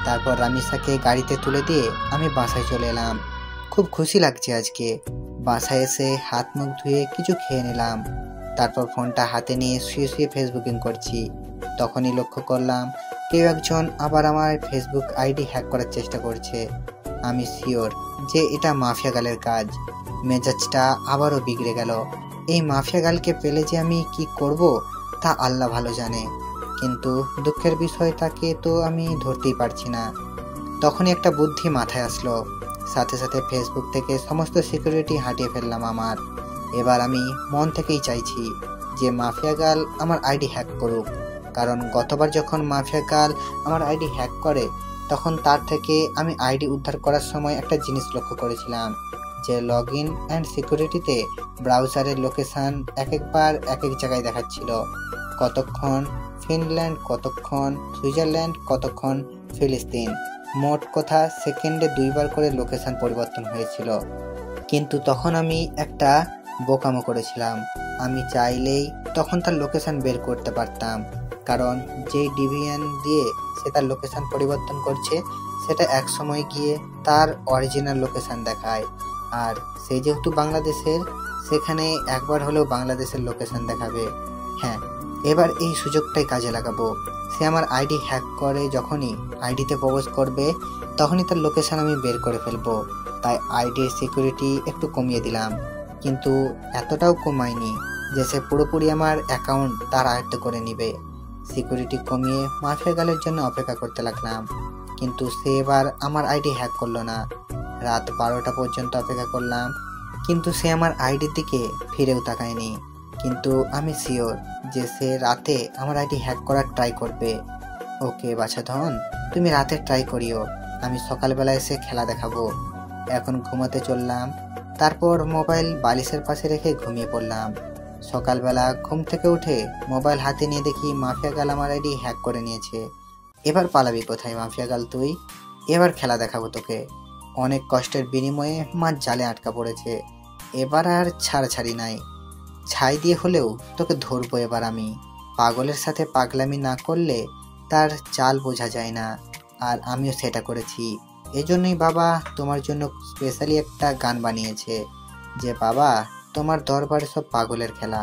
তারপর রামিসাকে গাড়িতে তুলে দিয়ে আমি বাসায় চলে এলাম। খুব খুশি লাগছে আজকে। বাসায় এসে হাত মুখ ধুয়ে কিছু খেয়ে নিলাম। তারপর ফোনটা হাতে নিয়ে শুয়ে শুয়ে ফেসবুকিং করছি। তখনই লক্ষ্য করলাম কেউ একজন আবার আমার ফেসবুক আইডি হ্যাক করার চেষ্টা করছে। আমি শিওর যে এটা মাফিয়া গালের কাজ। মেজাজটা আবারও বিগড়ে গেল। এই মাফিয়া গালকে পেলে যে আমি কি করব তা আল্লাহ ভালো জানে। কিন্তু দুঃখের বিষয় তাকে তো আমি ধরতেই পারছি না। তখনই একটা বুদ্ধি মাথায় আসলো। সাথে সাথে ফেসবুক থেকে সমস্ত সিকিউরিটি হাটিয়ে ফেললাম আমার। এবার আমি মন থেকেই চাইছি যে মাফিয়া গাল আমার আইডি হ্যাক করুক। কারণ গতবার যখন মাফিয়া গাল আমার আইডি হ্যাক করে তখন তার থেকে আমি আইডি উদ্ধার করার সময় একটা জিনিস লক্ষ্য করেছিলাম, যে লগ ইন অ্যান্ড সিকিউরিটিতে ব্রাউজারের লোকেশান এক একবার এক এক জায়গায় দেখাচ্ছিল। কতক্ষণ ফিনল্যান্ড, কতক্ষণ সুইজারল্যান্ড, কতক্ষণ ফিলিস্তিন। মোট কথা সেকেন্ডে 2 বার করে লোকেশন পরিবর্তন হয়েছিল। কিন্তু তখন আমি একটা বোকামো করেছিলাম। আমি চাইলেই তখন তার লোকেশন বের করতে পারতাম, কারণ যে ডিভিএন দিয়ে সে তার লোকেশন পরিবর্তন করছে সেটা এক সময় গিয়ে তার অরিজিনাল লোকেশন দেখায়। আর সে যেহেতু বাংলাদেশের, সেখানে একবার হলেও বাংলাদেশের লোকেশন দেখাবে। হ্যাঁ, এবার এই সুযোগটাই কাজে লাগাবো। সে আমার আইডি হ্যাক করে যখনই আইডিতে প্রবেশ করবে তখনই তার লোকেশন আমি বের করে ফেলবো। তাই আইডির সিকিউরিটি একটু কমিয়ে দিলাম, কিন্তু এতটাও কমায়নি যে সে পুরোপুরি আমার অ্যাকাউন্ট তার আয়ত্ত করে নিবে। সিকিউরিটি কমিয়ে মাফিয়া গালের জন্য অপেক্ষা করতে লাগলাম, কিন্তু সে এবার আমার আইডি হ্যাক করলো না। রাত 12টা পর্যন্ত অপেক্ষা করলাম, কিন্তু সে আমার আইডির দিকে ফিরেও তাকায়নি। কিন্তু আমি শিওর যে সে রাতে আমার আইডি হ্যাক করার ট্রাই করবে। ওকে বাছাধন, তুমি রাতে ট্রাই করিও, আমি সকালবেলা এসে খেলা দেখাবো। এখন ঘুমাতে চললাম। তারপর মোবাইল বালিশের পাশে রেখে ঘুমিয়ে পড়লাম। সকালবেলা ঘুম থেকে উঠে মোবাইল হাতে নিয়ে দেখি মাফিয়া গাল আমার আইডি হ্যাক করে নিয়েছে। এবার পালাবি কোথায় মাফিয়া গাল তুই? এবার খেলা দেখাবো তোকে। অনেক কষ্টের বিনিময়ে মাছ জালে আটকা পড়েছে, এবার আর ছাড়াছাড়ি নাই। ছাই দিয়ে হলেও তোকে ধরবো এবার আমি। পাগলের সাথে পাগলামি না করলে তার চাল বোঝা যায় না, আর আমিও সেটা করেছি। এজন্যই বাবা তোমার জন্য স্পেশালি একটা গান বানিয়েছে যে বাবা তোমার দরবারে সব পাগলের খেলা।